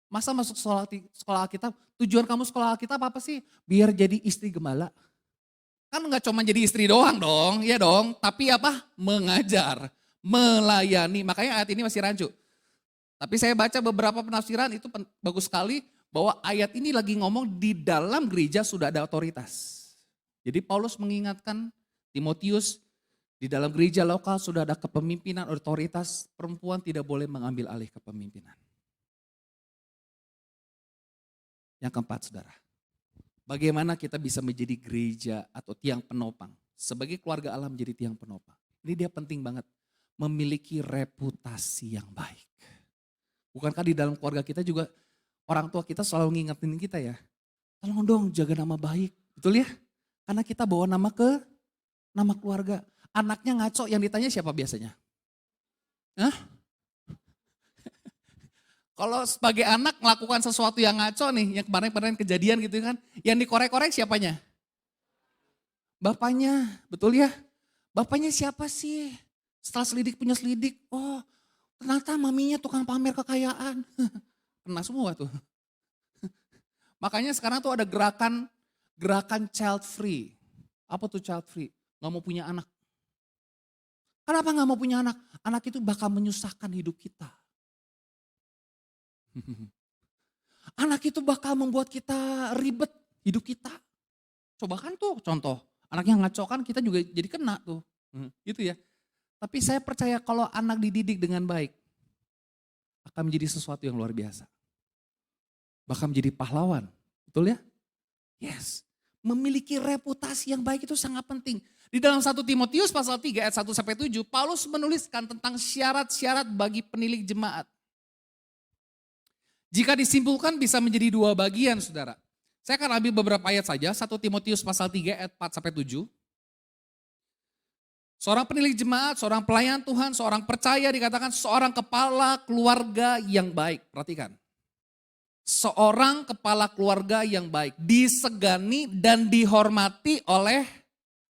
Masa masuk sekolah Alkitab, tujuan kamu sekolah Alkitab apa sih? Biar jadi istri gembala. Kan nggak cuma jadi istri doang dong, ya dong. Tapi apa? Mengajar, melayani. Makanya ayat ini masih rancu. Tapi saya baca beberapa penafsiran itu bagus sekali. Bahwa ayat ini lagi ngomong di dalam gereja sudah ada otoritas. Jadi Paulus mengingatkan Timotius, di dalam gereja lokal sudah ada kepemimpinan otoritas, perempuan tidak boleh mengambil alih kepemimpinan. Yang keempat, saudara, bagaimana kita bisa menjadi gereja atau tiang penopang? Sebagai keluarga Allah menjadi tiang penopang. Ini dia penting banget, memiliki reputasi yang baik. Bukankah di dalam keluarga kita juga orang tua kita selalu ngingetin kita ya, tolong dong jaga nama baik, betul ya? Karena kita bawa nama keluarga. Anaknya ngaco, yang ditanya siapa biasanya? Hah? Kalau sebagai anak melakukan sesuatu yang ngaco nih, yang kemarin-kemarin kejadian gitu kan, yang dikorek-korek siapanya? Bapaknya, betul ya? Bapaknya siapa sih? Setelah selidik punya selidik, oh ternyata maminya tukang pamer kekayaan. Kena semua tuh. Makanya sekarang tuh ada gerakan child free. Apa tuh child free? Gak mau punya anak. Kenapa gak mau punya anak? Anak itu bakal menyusahkan hidup kita. Anak itu bakal membuat kita ribet hidup kita. Coba kan tuh contoh, anaknya ngaco kan kita juga jadi kena tuh. Gitu ya. Tapi saya percaya kalau anak dididik dengan baik, akan menjadi sesuatu yang luar biasa. Bahkan menjadi pahlawan, betul ya? Yes, memiliki reputasi yang baik itu sangat penting. Di dalam 1 Timotius pasal 3 ayat 1-7, Paulus menuliskan tentang syarat-syarat bagi penilik jemaat. Jika disimpulkan bisa menjadi dua bagian, saudara. Saya akan ambil beberapa ayat saja, 1 Timotius pasal 3 ayat 4-7. Seorang penilik jemaat, seorang pelayan Tuhan, seorang percaya dikatakan seorang kepala keluarga yang baik. Perhatikan. Seorang kepala keluarga yang baik, disegani dan dihormati oleh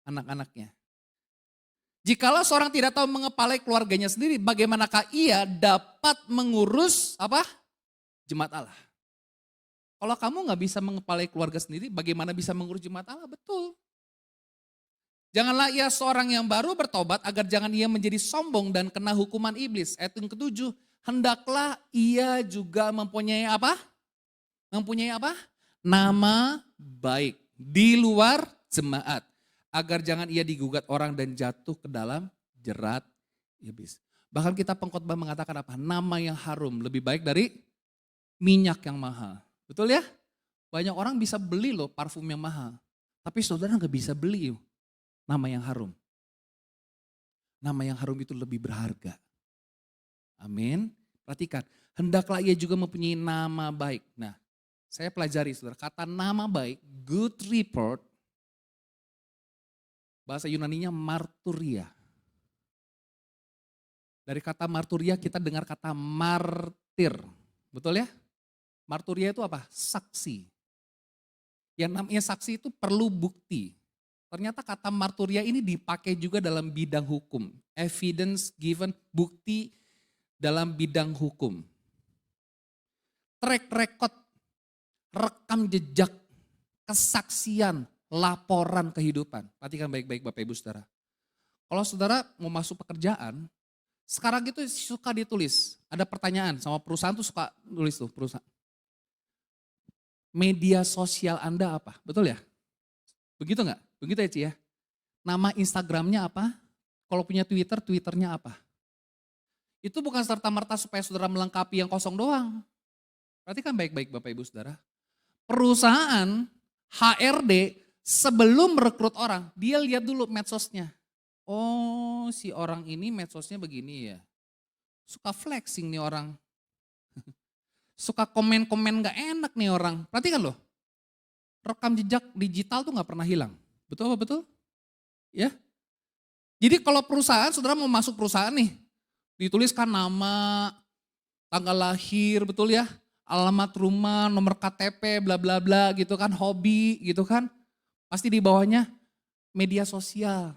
anak-anaknya. Jikalau seorang tidak tahu mengepalai keluarganya sendiri, bagaimanakah ia dapat mengurus apa? Jemaat Allah. Kalau kamu nggak bisa mengepalai keluarga sendiri, bagaimana bisa mengurus jemaat Allah? Betul. Janganlah ia seorang yang baru bertobat agar jangan ia menjadi sombong dan kena hukuman iblis. Ayat yang ke-7, hendaklah ia juga mempunyai apa? Mempunyai apa? Nama baik di luar jemaat. Agar jangan ia digugat orang dan jatuh ke dalam jerat iblis. Bahkan kita pengkhotbah mengatakan apa? Nama yang harum lebih baik dari minyak yang mahal. Betul ya? Banyak orang bisa beli loh parfum yang mahal. Tapi saudara nggak bisa beli nama yang harum. Nama yang harum itu lebih berharga. Amin. Perhatikan, hendaklah ia juga mempunyai nama baik. Nah, saya pelajari saudara, kata nama baik, good report, bahasa Yunaninya marturia. Dari kata marturia kita dengar kata martir. Betul ya? Marturia itu apa? Saksi. Yang namanya saksi itu perlu bukti. Ternyata kata marturia ini dipakai juga dalam bidang hukum. Evidence given, bukti dalam bidang hukum. Track record, rekam jejak, kesaksian, laporan kehidupan. Perhatikan baik-baik Bapak Ibu Saudara. Kalau saudara mau masuk pekerjaan, sekarang itu suka ditulis. Ada pertanyaan sama perusahaan tuh suka nulis tuh perusahaan. Media sosial Anda apa? Betul ya? Begitu enggak? Begitu ya Ci ya? Nama Instagramnya apa? Kalau punya Twitter, Twitternya apa? Itu bukan serta-merta supaya saudara melengkapi yang kosong doang. Perhatikan baik-baik Bapak Ibu Saudara. Perusahaan HRD sebelum merekrut orang, dia lihat dulu medsosnya. Oh, si orang ini medsosnya begini ya. Suka flexing nih orang. Suka komen-komen gak enak nih orang. Perhatikan loh. Rekam jejak digital tuh gak pernah hilang. Betul apa betul? Ya. Jadi kalau perusahaan, saudara mau masuk perusahaan nih. Dituliskan nama, tanggal lahir, betul ya. Alamat rumah, nomor KTP, bla bla bla gitu kan. Hobi gitu kan. Pasti di bawahnya media sosial.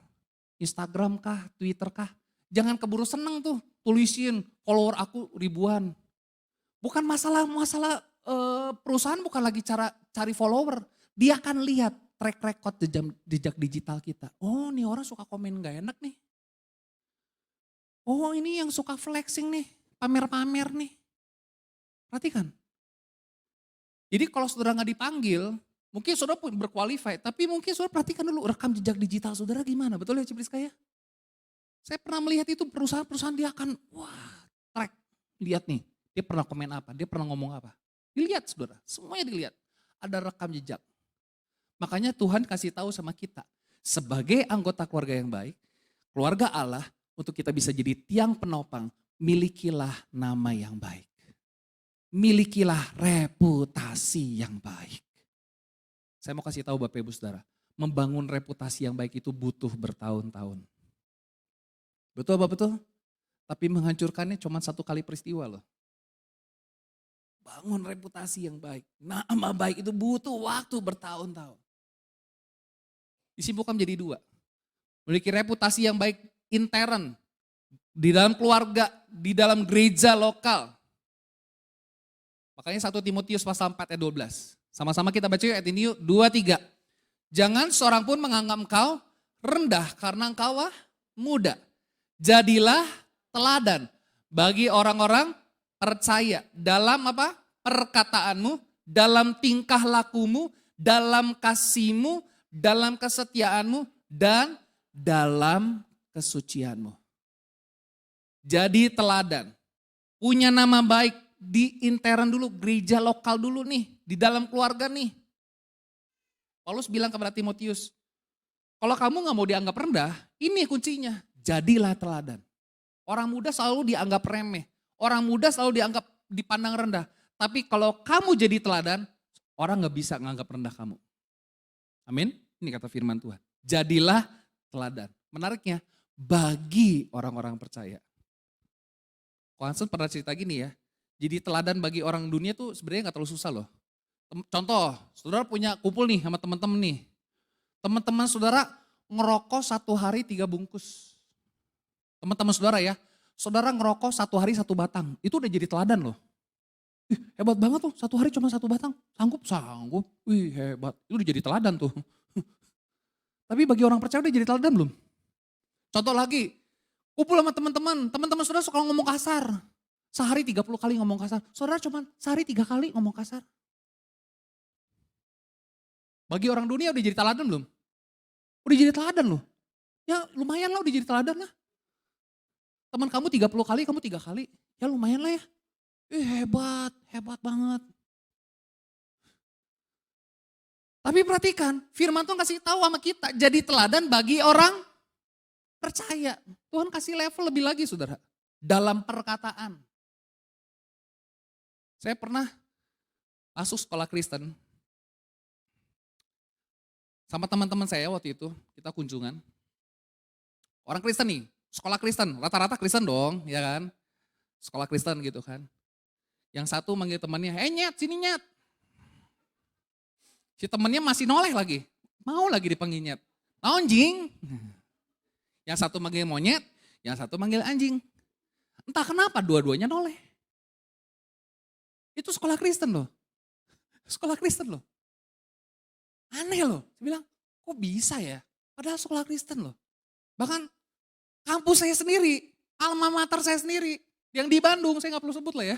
Instagram kah, Twitter kah. Jangan keburu seneng tuh, tulisin follower aku ribuan. Bukan masalah perusahaan bukan lagi cari follower. Dia akan lihat track record jejak digital kita. Oh nih orang suka komen gak enak nih. Oh ini yang suka flexing nih, pamer-pamer nih. Perhatikan. Jadi kalau saudara gak dipanggil, mungkin saudara pun berqualified, tapi mungkin saudara perhatikan dulu rekam jejak digital saudara gimana, betul ya Cipriska ya? Saya pernah melihat itu perusahaan-perusahaan dia akan, wah track, lihat nih, dia pernah komen apa, dia pernah ngomong apa. Dilihat saudara, semuanya dilihat, ada rekam jejak. Makanya Tuhan kasih tahu sama kita, sebagai anggota keluarga yang baik, keluarga Allah, untuk kita bisa jadi tiang penopang, milikilah nama yang baik. Milikilah reputasi yang baik. Saya mau kasih tahu Bapak Ibu Saudara, membangun reputasi yang baik itu butuh bertahun-tahun. Betul Bapak betul? Tapi menghancurkannya cuma satu kali peristiwa loh. Bangun reputasi yang baik, nama baik itu butuh waktu bertahun-tahun. Disimpulkan menjadi dua. Memiliki reputasi yang baik intern, di dalam keluarga, di dalam gereja lokal. Makanya 1 Timotius pasal 4 ayat 12. Sama-sama kita baca ayat ini yuk, 2, 3. Jangan seorang pun menganggap engkau rendah karena engkau muda. Jadilah teladan bagi orang-orang percaya dalam apa? Perkataanmu, dalam tingkah lakumu, dalam kasihmu, dalam kesetiaanmu, dan dalam kesucianmu. Jadi teladan, punya nama baik di intern dulu, gereja lokal dulu nih, di dalam keluarga nih. Paulus bilang kepada Timotius, kalau kamu gak mau dianggap rendah, ini kuncinya, jadilah teladan. Orang muda selalu dianggap remeh, orang muda selalu dipandang rendah. Tapi kalau kamu jadi teladan, orang gak bisa menganggap rendah kamu. Amin, ini kata firman Tuhan. Jadilah teladan. Menariknya, bagi orang-orang percaya. Hansen pernah cerita gini ya, jadi teladan bagi orang dunia tuh sebenarnya gak terlalu susah loh. Contoh, saudara punya kumpul nih sama teman-teman nih. Teman-teman saudara ngerokok 1 hari 3 bungkus. Teman-teman saudara ya, saudara ngerokok 1 hari 1 batang. Itu udah jadi teladan loh. Hebat banget tuh, 1 hari cuma 1 batang. Sanggup. Wih hebat, itu udah jadi teladan tuh. Tapi bagi orang percaya udah jadi teladan belum? Contoh lagi, kumpul sama teman-teman saudara suka ngomong kasar. Sehari 30 kali ngomong kasar. Saudara cuma sehari 3 kali ngomong kasar. Bagi orang dunia udah jadi teladan belum? Udah jadi teladan loh. Ya lumayan lah udah jadi teladan lah. Teman kamu 30 kali, kamu 3 kali. Ya lumayan lah ya. Hebat, hebat banget. Tapi perhatikan, firman Tuhan kasih tahu sama kita, jadi teladan bagi orang percaya. Tuhan kasih level lebih lagi saudara. Dalam perkataan. Saya pernah masuk sekolah Kristen. Sama teman-teman saya waktu itu, kita kunjungan. Orang Kristen nih, sekolah Kristen, rata-rata Kristen dong, ya kan. Sekolah Kristen gitu kan. Yang satu manggil temannya, nyet, sini nyet. Si temennya masih noleh lagi, mau lagi dipanggil nyet. Anjing. Yang satu manggil monyet, yang satu manggil anjing. Entah kenapa dua-duanya noleh. Itu sekolah Kristen loh. Sekolah Kristen loh. Aneh loh. Saya bilang, kok bisa ya? Padahal sekolah Kristen loh. Bahkan kampus saya sendiri, alma mater saya sendiri. Yang di Bandung, saya gak perlu sebut lah ya.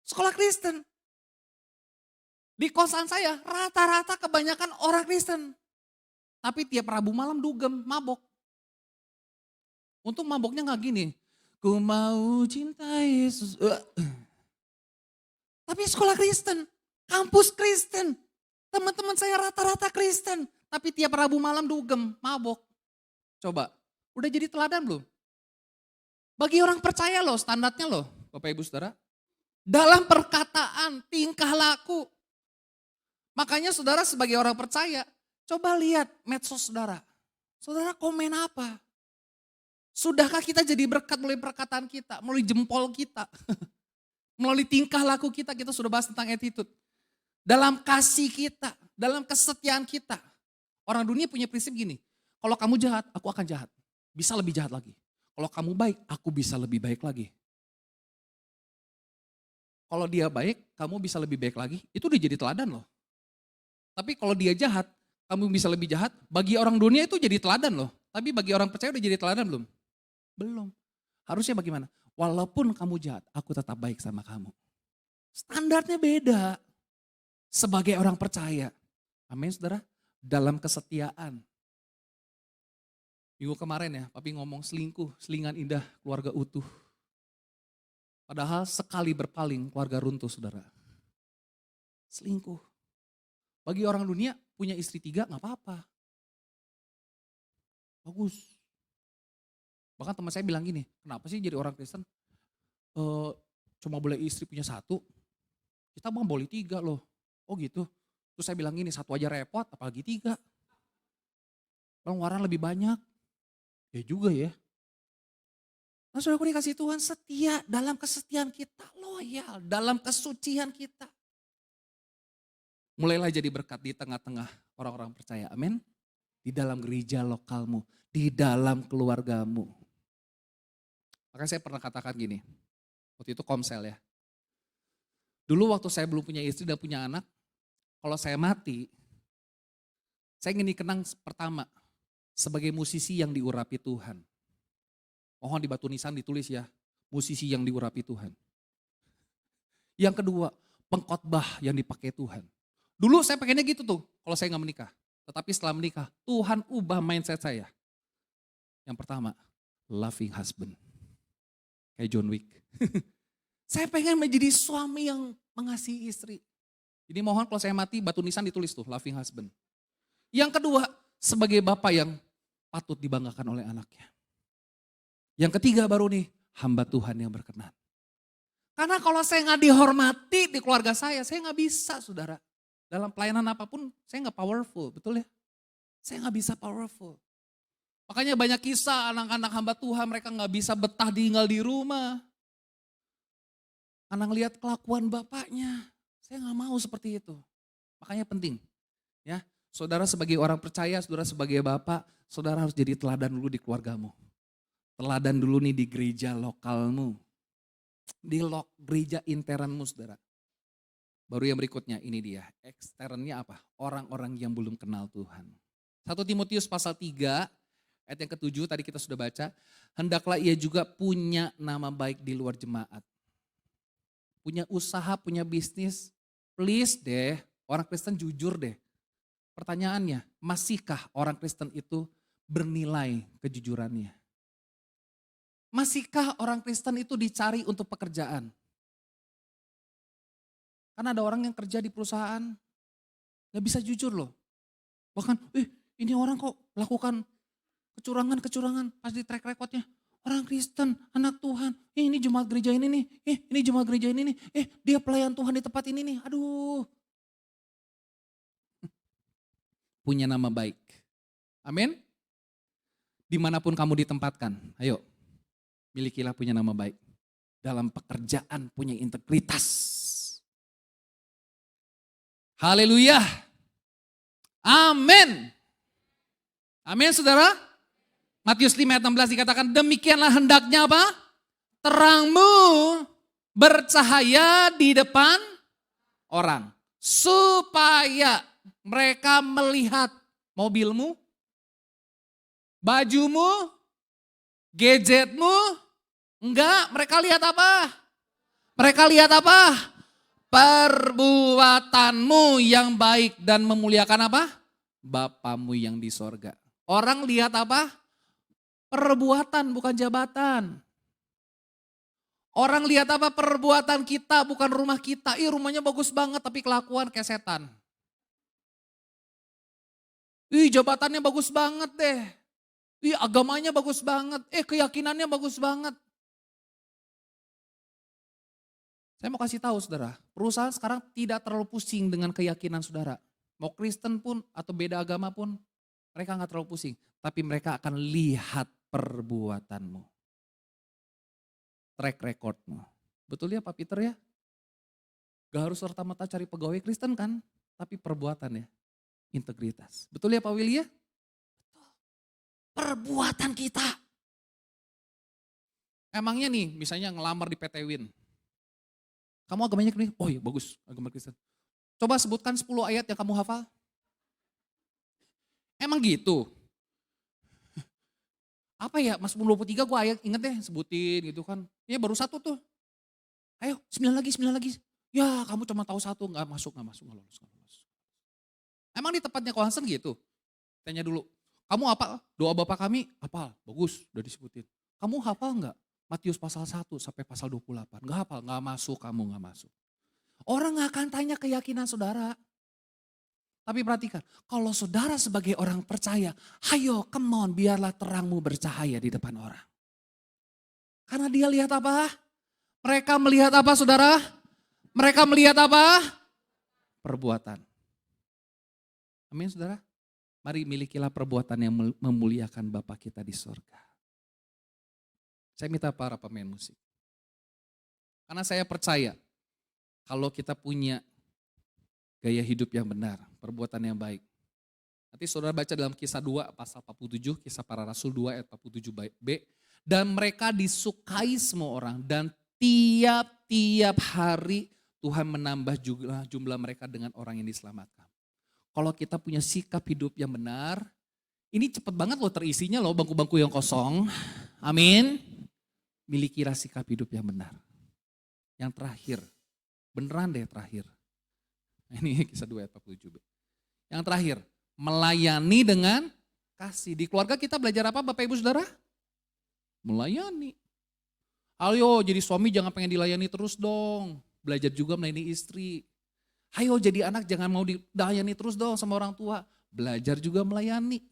Sekolah Kristen. Di kosan saya rata-rata kebanyakan orang Kristen. Tapi tiap Rabu malam dugem, mabok. Untung maboknya gak gini. Ku mau cinta Yesus. Tapi sekolah Kristen, kampus Kristen. Teman-teman saya rata-rata Kristen. Tapi tiap Rabu malam dugem, mabok. Coba, udah jadi teladan belum? Bagi orang percaya loh, standarnya loh Bapak Ibu Saudara. Dalam perkataan, tingkah laku. Makanya saudara sebagai orang percaya, coba lihat medsos saudara. Saudara komen apa? Sudahkah kita jadi berkat melalui perkataan kita, melalui jempol kita, melalui tingkah laku kita, kita sudah bahas tentang attitude. Dalam kasih kita, dalam kesetiaan kita. Orang dunia punya prinsip gini, kalau kamu jahat, aku akan jahat. Bisa lebih jahat lagi. Kalau kamu baik, aku bisa lebih baik lagi. Kalau dia baik, kamu bisa lebih baik lagi, itu udah jadi teladan loh. Tapi kalau dia jahat, kamu bisa lebih jahat, bagi orang dunia itu jadi teladan loh. Tapi bagi orang percaya udah jadi teladan belum? Belum. Harusnya bagaimana? Walaupun kamu jahat, aku tetap baik sama kamu. Standarnya beda. Sebagai orang percaya. Amin saudara. Dalam kesetiaan. Minggu kemarin ya, papi ngomong selingkuh, selingan indah, keluarga utuh. Padahal sekali berpaling, keluarga runtuh saudara. Selingkuh. Bagi orang dunia punya istri 3 gak apa-apa. Bagus. Bahkan teman saya bilang gini, kenapa sih jadi orang Kristen cuma boleh istri punya 1, kita bang boleh 3 loh. Oh gitu. Terus saya bilang gini, 1 aja repot apalagi 3. Pengeluaran lebih banyak. Ya juga ya. Nah saudara dikasih Tuhan setia dalam kesetiaan kita, loyal dalam kesucian kita. Mulailah jadi berkat di tengah-tengah orang-orang percaya. Amin. Di dalam gereja lokalmu. Di dalam keluargamu. Makanya saya pernah katakan gini. Waktu itu komsel ya. Dulu waktu saya belum punya istri dan punya anak. Kalau saya mati. Saya ingin dikenang pertama. Sebagai musisi yang diurapi Tuhan. Mohon di batu nisan ditulis ya. Musisi yang diurapi Tuhan. Yang kedua. Pengkhotbah yang dipakai Tuhan. Dulu saya pengennya gitu tuh, kalau saya gak menikah. Tetapi setelah menikah, Tuhan ubah mindset saya. Yang pertama, loving husband. Kayak John Wick. Saya pengen menjadi suami yang mengasihi istri. Jadi mohon kalau saya mati, batu nisan ditulis tuh, loving husband. Yang kedua, sebagai bapak yang patut dibanggakan oleh anaknya. Yang ketiga baru nih, hamba Tuhan yang berkenan. Karena kalau saya gak dihormati di keluarga saya gak bisa saudara. Dalam pelayanan apapun saya gak powerful, betul ya? Saya gak bisa powerful. Makanya banyak kisah anak-anak hamba Tuhan mereka gak bisa betah tinggal di rumah. Karena ngelihat kelakuan bapaknya, saya gak mau seperti itu. Makanya penting ya, saudara sebagai orang percaya, saudara sebagai bapak, saudara harus jadi teladan dulu di keluargamu. Teladan dulu nih di gereja lokalmu. Di gereja internmu saudara. Baru yang berikutnya ini dia, eksternnya apa? Orang-orang yang belum kenal Tuhan. 1 Timotius pasal 3 ayat yang ke-7 tadi kita sudah baca. Hendaklah ia juga punya nama baik di luar jemaat. Punya usaha, punya bisnis. Please deh, orang Kristen jujur deh. Pertanyaannya, masihkah orang Kristen itu bernilai kejujurannya? Masihkah orang Kristen itu dicari untuk pekerjaan? Karena ada orang yang kerja di perusahaan, gak bisa jujur loh. Bahkan, ini orang kok lakukan kecurangan-kecurangan pas di track recordnya. Orang Kristen, anak Tuhan, ini jemaat gereja ini nih, ini jemaat gereja ini nih, dia pelayan Tuhan di tempat ini nih, aduh. Punya nama baik. Amin. Dimanapun kamu ditempatkan, ayo milikilah punya nama baik. Dalam pekerjaan punya integritas. Haleluya. Amin. Amin saudara. Matius 5 ayat 16 dikatakan demikianlah hendaknya apa? Terangmu bercahaya di depan orang. Supaya mereka melihat mobilmu, bajumu, gadgetmu. Enggak, mereka lihat apa? Mereka lihat apa? Perbuatanmu yang baik dan memuliakan apa? Bapamu yang di sorga. Orang lihat apa? Perbuatan bukan jabatan. Orang lihat apa? Perbuatan kita bukan rumah kita. Rumahnya bagus banget tapi kelakuan kayak setan. Jabatannya bagus banget deh. Agamanya bagus banget. Keyakinannya bagus banget. Saya mau kasih tahu saudara, perusahaan sekarang tidak terlalu pusing dengan keyakinan saudara. Mau Kristen pun atau beda agama pun, mereka nggak terlalu pusing. Tapi mereka akan lihat perbuatanmu. Track recordmu. Betul ya Pak Peter ya? Gak harus serta-merta cari pegawai Kristen kan, tapi perbuatan ya. Integritas. Betul ya Pak Willy ya? Perbuatan kita. Emangnya nih, misalnya ngelamar di PT Win. Kamu agamanya Kristen? Oh iya bagus, agama Kristen. Coba sebutkan 10 ayat yang kamu hafal. Emang gitu? Apa ya, Mas 23 gue ayat inget deh sebutin gitu kan. Ya baru satu tuh. Ayo 9 lagi. Ya kamu cuma tahu satu, gak masuk, gak lolos. Emang di tempatnya konsen gitu? Tanya dulu, kamu apa? Doa Bapa kami? Hafal, bagus udah disebutin. Kamu hafal gak? Matius pasal 1 sampai pasal 28. Gak hafal, gak masuk kamu, gak masuk. Orang gak akan tanya keyakinan saudara. Tapi perhatikan, kalau saudara sebagai orang percaya, ayo come on biarlah terangmu bercahaya di depan orang. Karena dia lihat apa? Mereka melihat apa saudara? Mereka melihat apa? Perbuatan. Amin saudara. Mari milikilah perbuatan yang memuliakan Bapa kita di sorga. Saya minta para pemain musik. Karena saya percaya kalau kita punya gaya hidup yang benar, perbuatan yang baik. Nanti saudara baca dalam kisah 2 pasal 47, kisah para rasul 2 ayat 47b. Dan mereka disukai semua orang dan tiap-tiap hari Tuhan menambah jumlah mereka dengan orang yang diselamatkan. Kalau kita punya sikap hidup yang benar, ini cepet banget loh terisinya loh bangku-bangku yang kosong. Amin. Milikilah sikap hidup yang benar. Yang terakhir, beneran deh terakhir. Ini kisah 2 ayat 47b. Yang terakhir, melayani dengan kasih. Di keluarga kita belajar apa Bapak Ibu Saudara? Melayani. Ayo jadi suami jangan pengen dilayani terus dong. Belajar juga melayani istri. Ayo jadi anak jangan mau dilayani terus dong sama orang tua. Belajar juga melayani.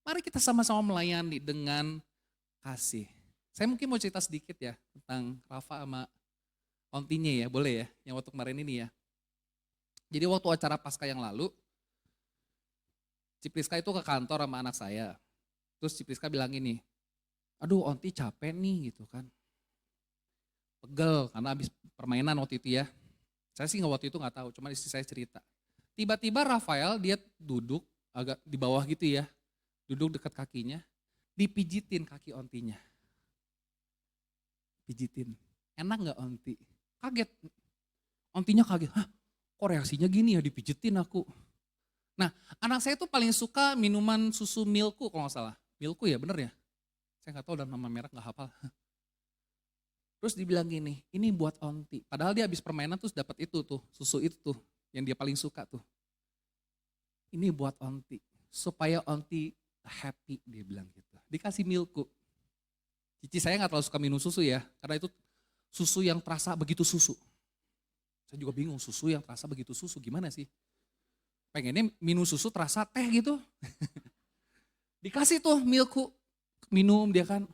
Mari kita sama-sama melayani dengan kasih. Saya mungkin mau cerita sedikit ya tentang Rafa sama ontinya ya, boleh ya, yang waktu kemarin ini ya. Jadi waktu acara Paskah yang lalu, Cipriska itu ke kantor sama anak saya. Terus Cipriska bilang gini, aduh onti capek nih gitu kan. Pegel karena habis permainan waktu itu ya. Saya sih waktu itu gak tahu, cuma istri saya cerita. Tiba-tiba Rafael dia duduk agak di bawah gitu ya. Duduk dekat kakinya, dipijitin kaki ontinya. Pijitin, enak gak onti? Kaget, ontinya kaget, hah kok reaksinya gini ya dipijitin aku. Nah anak saya tuh paling suka minuman susu Milku kalau gak salah. Milku ya bener ya? Saya gak tahu dan nama merek gak hafal. Terus dibilang gini, ini buat onti. Padahal dia habis permainan terus dapat itu tuh, susu itu tuh yang dia paling suka tuh. Ini buat onti, supaya onti happy dia bilang gitu. Dikasih Milku. Cici saya nggak terlalu suka minum susu ya, karena itu susu yang terasa begitu susu. Saya juga bingung susu yang terasa begitu susu gimana sih? Pengennya minum susu terasa teh gitu. Dikasih tuh milku, minum dia kan.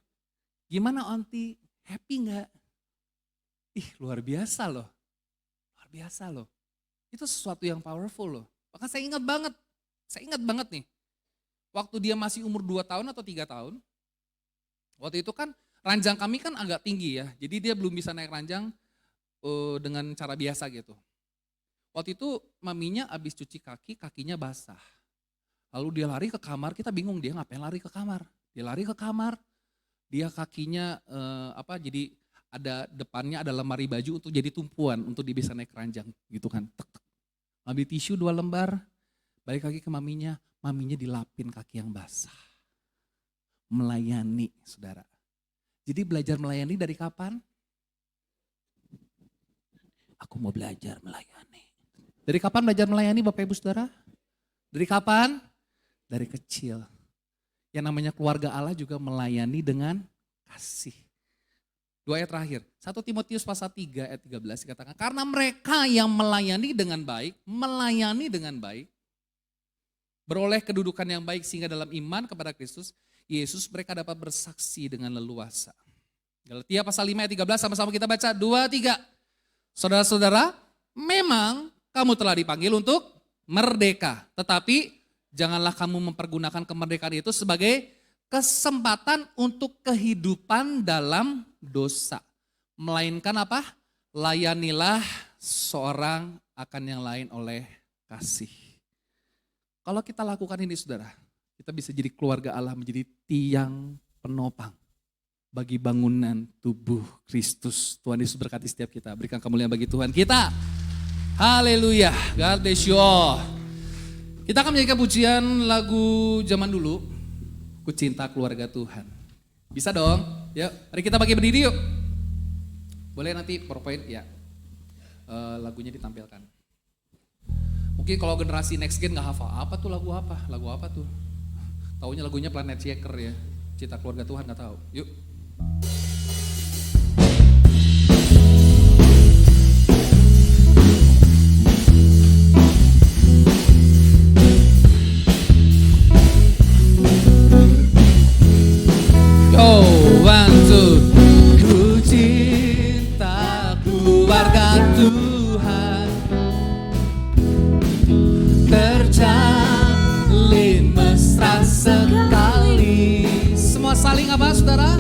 Gimana onti, happy nggak? Ih luar biasa loh, luar biasa loh. Itu sesuatu yang powerful loh. Bahkan saya ingat banget nih. Waktu dia masih umur 2 tahun atau 3 tahun. Waktu itu kan ranjang kami kan agak tinggi ya. Jadi dia belum bisa naik ranjang dengan cara biasa gitu. Waktu itu maminya habis cuci kaki, kakinya basah. Lalu dia lari ke kamar, kita bingung dia ngapain lari ke kamar. Dia lari ke kamar, dia kakinya jadi ada depannya ada lemari baju untuk jadi tumpuan untuk dia bisa naik ranjang gitu kan. Tek, tek. Ambil tisu 2 lembar, balik lagi ke maminya dilapin kaki yang basah. Melayani saudara. Jadi belajar melayani dari kapan? Aku mau belajar melayani. Dari kapan belajar melayani Bapak Ibu Saudara? Dari kapan? Dari kecil. Yang namanya keluarga Allah juga melayani dengan kasih. 2 ayat terakhir. 1 Timotius pasal 3 ayat 13 dikatakan, karena mereka yang melayani dengan baik, beroleh kedudukan yang baik sehingga dalam iman kepada Kristus Yesus mereka dapat bersaksi dengan leluasa. Galatia pasal 5 ayat 13 sama-sama kita baca 2, 3. Saudara-saudara, memang kamu telah dipanggil untuk merdeka. Tetapi janganlah kamu mempergunakan kemerdekaan itu sebagai kesempatan untuk kehidupan dalam dosa. Melainkan apa? Layanilah seorang akan yang lain oleh kasih. Kalau kita lakukan ini saudara, kita bisa jadi keluarga Allah menjadi tiang penopang bagi bangunan tubuh Kristus. Tuhan Yesus berkati setiap kita. Berikan kemuliaan bagi Tuhan kita. Haleluya. God bless you all. Kita akan menyanyikan pujian lagu zaman dulu. Ku cinta keluarga Tuhan. Bisa dong? Yuk, mari kita bagi berdiri yuk. Boleh nanti PowerPoint ya. Lagunya ditampilkan. Mungkin kalau generasi next gen gak hafal, apa tuh lagu apa? Lagu apa tuh? Taunya lagunya Planet Shaker ya. Cinta keluarga Tuhan gak tahu. Yuk. Ku cinta keluarga Tuhan, terjalin mesra sekali. Semua saling apa saudara?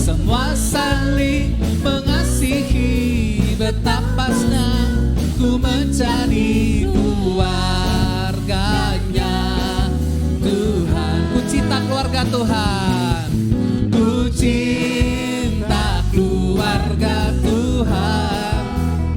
Semua saling mengasihi, betapa senang ku menjadi keluarganya Tuhan. Ku cinta keluarga Tuhan. Ku cinta keluarga Tuhan,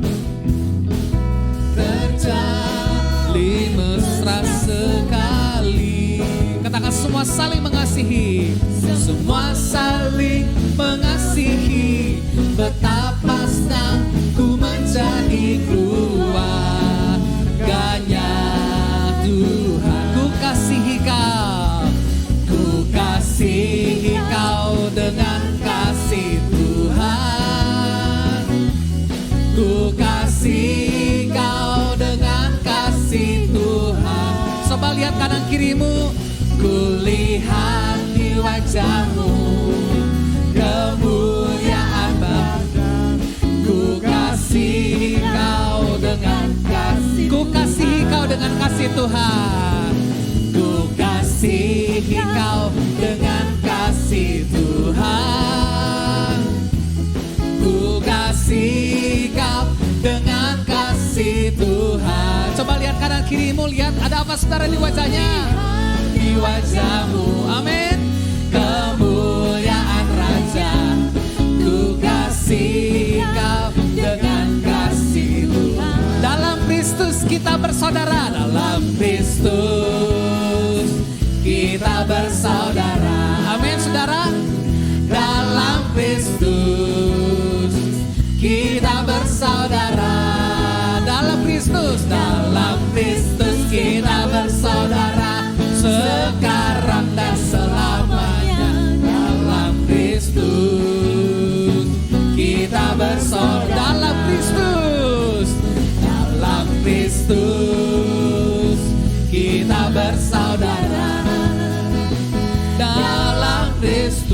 terjalin mesra sekali. Katakan semua saling mengasihi, semua saling mengasihi, betapa senang ku menjadi keluarganya Tuhan. Ku kasihi kau, ku kasihi kau dengan kasih Tuhan. Ku kasih kau dengan kasih Tuhan. Coba lihat kanan kirimu. Ku lihat di wajahmu kemuliaan Bapa. Ku kasih kau dengan kasih. Ku kasih kau dengan kasih Tuhan. Ku kasihi kau dengan kasih Tuhan. Ku kasih kau dengan kasih Tuhan. Coba lihat kanan kirimu, lihat ada apa saudara di wajahnya? Di wajahmu, amin. Kemuliaan Raja. Ku kasih kau dengan kasih Tuhan. Dalam Kristus kita bersaudara. Dalam Kristus kita bersaudara. Amin saudara. Dalam Kristus kita bersaudara. Dalam Kristus kita bersaudara. Sekarang dan selamanya.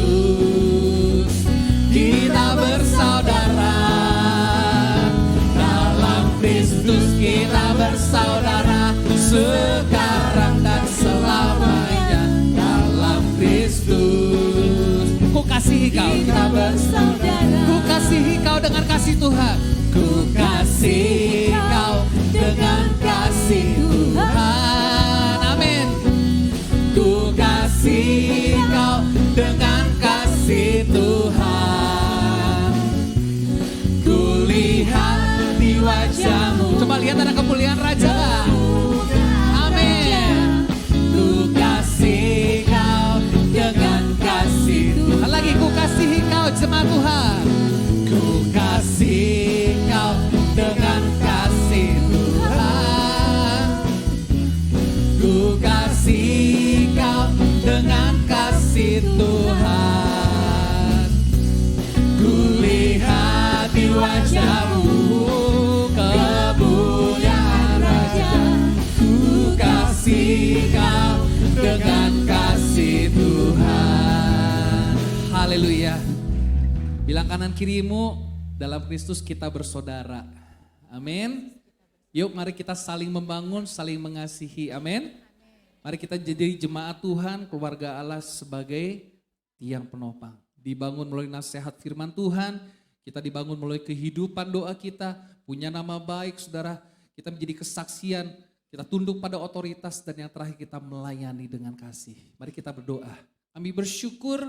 Kristus kita bersaudara. Dalam Kristus kita bersaudara, sekarang dan selamanya. Dalam Kristus ku kasihi kau, kita bersaudara. Ku kasihi kau dengan kasih Tuhan. Ku kasihi kau dengan kasih Tuhan. Amin. Ku kasihi kau dengan kasih Tuhan. Ku lihat di wajahmu. Coba lihat ada kemuliaan Raja. Amin. Ku kasihi kau dengan kasih Tuhan. Lagi ku kasihi kau jemaat Tuhan. Ku kasihi kau dengan kasih Tuhan. Ku kasihi kau dengan kasih Tuhan. Ku lihat di wajahmu kemuliaan Raja. Ku kasihi kau dengan kasih Tuhan. Haleluya. Bilang kanan kirimu, dalam Kristus kita bersaudara. Amin. Yuk mari kita saling membangun, saling mengasihi. Amin. Mari kita jadi jemaat Tuhan, keluarga Allah sebagai tiang penopang. Dibangun melalui nasihat firman Tuhan, kita dibangun melalui kehidupan doa kita, punya nama baik saudara, kita menjadi kesaksian, kita tunduk pada otoritas dan yang terakhir kita melayani dengan kasih. Mari kita berdoa. Kami bersyukur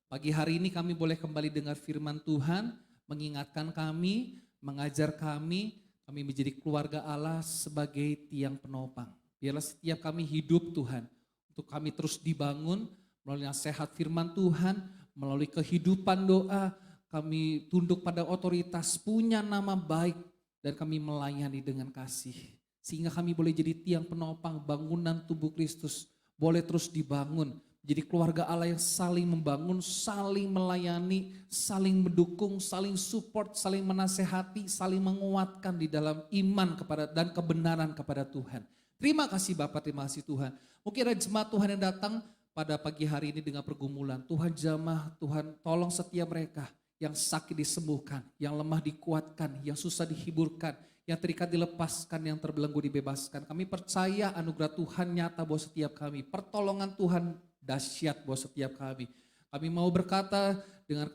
pagi hari ini kami boleh kembali dengar firman Tuhan, mengingatkan kami, mengajar kami menjadi keluarga Allah sebagai tiang penopang. Biarlah setiap kami hidup Tuhan, untuk kami terus dibangun melalui nasihat firman Tuhan, melalui kehidupan doa, kami tunduk pada otoritas, punya nama baik, dan kami melayani dengan kasih. Sehingga kami boleh jadi tiang penopang bangunan tubuh Kristus, boleh terus dibangun, jadi keluarga Allah yang saling membangun, saling melayani, saling mendukung, saling support, saling menasehati, saling menguatkan di dalam iman kepada dan kebenaran kepada Tuhan. Terima kasih Bapak, terima kasih Tuhan. Mungkin ada jemaat Tuhan yang datang pada pagi hari ini dengan pergumulan. Tuhan jamah, Tuhan tolong setiap mereka yang sakit disembuhkan, yang lemah dikuatkan, yang susah dihiburkan, yang terikat dilepaskan, yang terbelenggu dibebaskan. Kami percaya anugerah Tuhan nyata buat setiap kami. Pertolongan Tuhan dahsyat buat setiap kami. Kami mau berkata dengan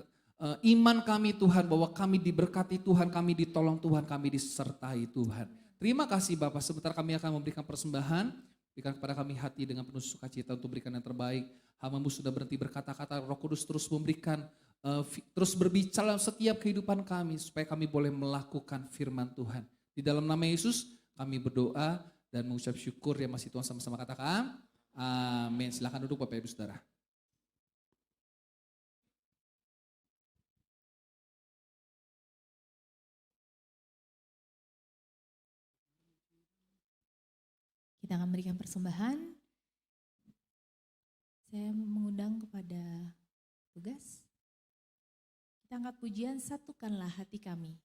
iman kami Tuhan bahwa kami diberkati Tuhan, kami ditolong Tuhan, kami disertai Tuhan. Terima kasih Bapak, sebentar kami akan memberikan persembahan, berikan kepada kami hati dengan penuh sukacita untuk berikan yang terbaik. Hamba-Mu sudah berhenti berkata-kata, Roh Kudus terus memberikan, terus berbicara dalam setiap kehidupan kami supaya kami boleh melakukan firman Tuhan. Di dalam nama Yesus kami berdoa dan mengucap syukur ya masih Tuhan sama-sama katakan. Amin. Silakan duduk Bapak Ibu Saudara. Kita akan memberikan persembahan. Saya mengundang kepada tugas. Kita angkat pujian, satukanlah hati kami.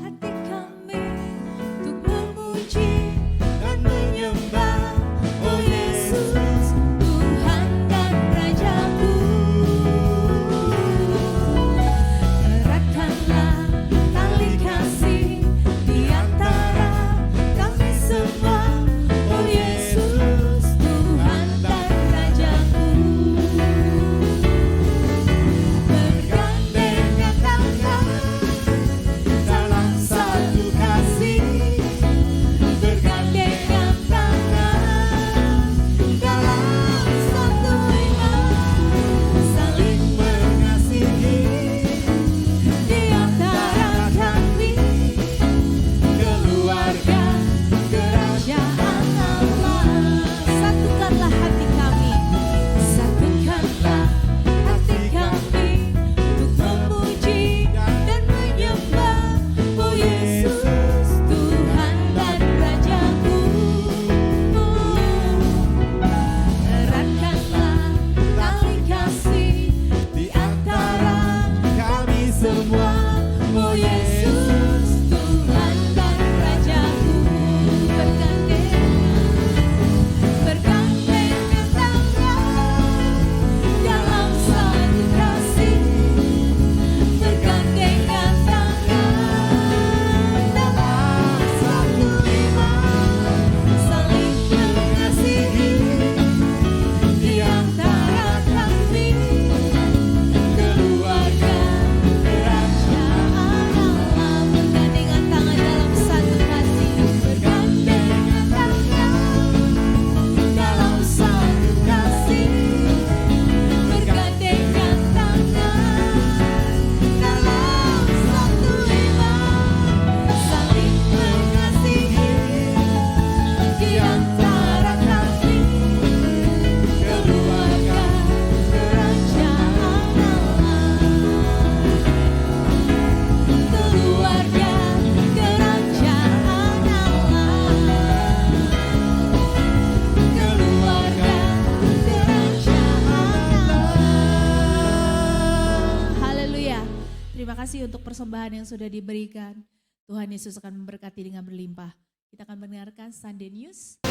Hati kami untuk kasih untuk persembahan yang sudah diberikan. Tuhan Yesus akan memberkati dengan berlimpah. Kita akan mendengarkan Sunday News.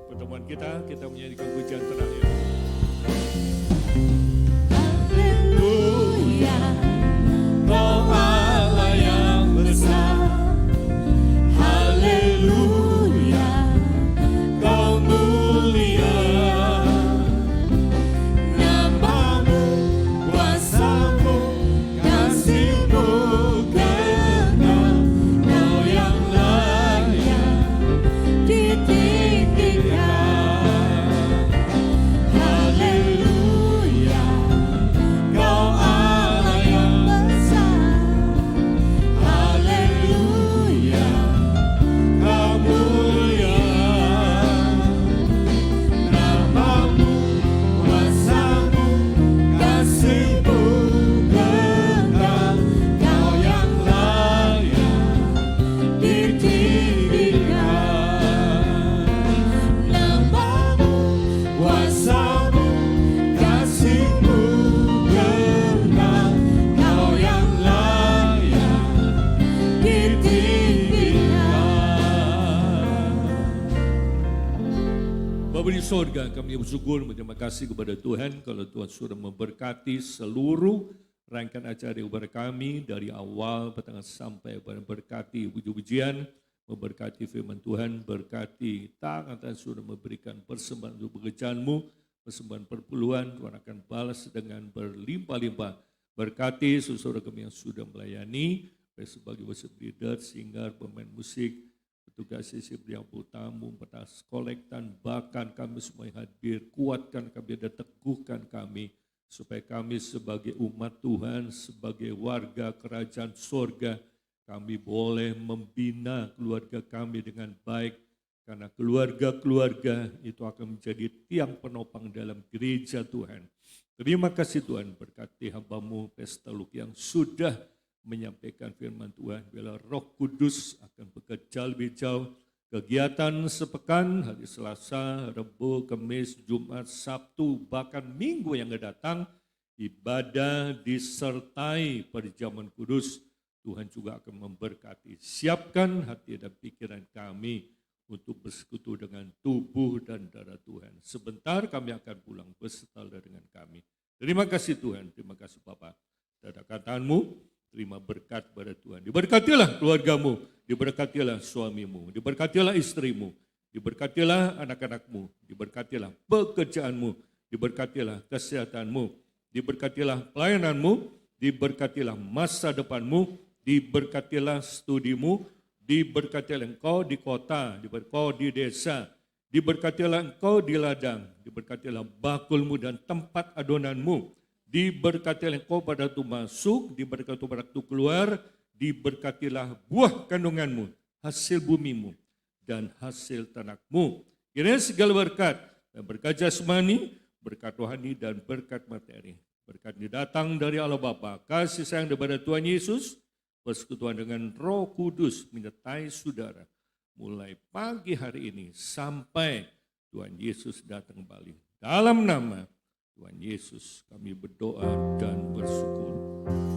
Pertemuan kita menyanyikan pujian terakhir. Haleluya, Kau Allah yang besar. Haleluya, Kau mulia. Namamu, kuasamu, kasih-Mu kekal. Kau yang layak ditinggikan. Haleluya, Kau Allah yang besar. Haleluya, Kau mulia. Namamu, kuasamu, kasih-Mu kekal. Kau yang layak ditinggikan. Namamu, kuasamu, kasih-Mu kekal. Kau yang layak ditinggikan. Bapa di sorga, kami bersyukur berterima kasih kepada Tuhan kalau Tuhan sudah memberkati seluruh rangkaian acara kepada kami dari awal pertengahan sampai pada berkati puji-pujian, memberkati firman Tuhan, berkati tangan Tuhan sudah memberikan persembahan untuk pekerjaan-Mu, persembahan perpuluhan, Tuhan akan balas dengan berlimpah-limpah. Berkati saudara kami yang sudah melayani, baik sebagai worship leader, singer, pemain musik, petugas sisi penyampul tamu, petas kolektan, bahkan kami semua yang hadir, kuatkan kami dan teguhkan kami, supaya kami sebagai umat Tuhan, sebagai warga kerajaan sorga, kami boleh membina keluarga kami dengan baik, karena keluarga-keluarga itu akan menjadi tiang penopang dalam gereja Tuhan. Terima kasih Tuhan, berkati hamba-Mu Pesta Luki yang sudah menyampaikan firman Tuhan, bila Roh Kudus akan bekerja lebih jauh. Kegiatan sepekan, hari Selasa, Rabu, Kamis, Jumat, Sabtu, bahkan Minggu yang akan datang, ibadah disertai perjamuan kudus. Tuhan juga akan memberkati. Siapkan hati dan pikiran kami untuk bersekutu dengan tubuh dan darah Tuhan. Sebentar kami akan pulang beserta dengan kami. Terima kasih Tuhan, terima kasih Bapa. Dan kataanmu, terima berkat pada Tuhan. Diberkatilah keluargamu, diberkatilah suamimu, diberkatilah istrimu, diberkatilah anak-anakmu, diberkatilah pekerjaanmu, diberkatilah kesehatanmu, diberkatilah pelayananmu, diberkatilah masa depanmu, diberkatilah studimu, diberkatilah engkau di kota, diberkatilah di desa, Diberkatilah engkau di ladang, diberkatilah bakulmu dan tempat adonanmu. Diberkatilah engkau pada waktu masuk, diberkatilah pada waktu keluar, diberkatilah buah kandunganmu, hasil bumimu, dan hasil tanahmu. Kiranya segala berkat, dan berkat jasmani, berkat rohani, dan berkat materi. Berkat ini datang dari Allah Bapa, kasih sayang daripada Tuhan Yesus, persekutuan dengan Roh Kudus menyertai saudara. Mulai pagi hari ini sampai Tuhan Yesus datang kembali. Dalam nama Tuhan Yesus kami berdoa dan bersyukur.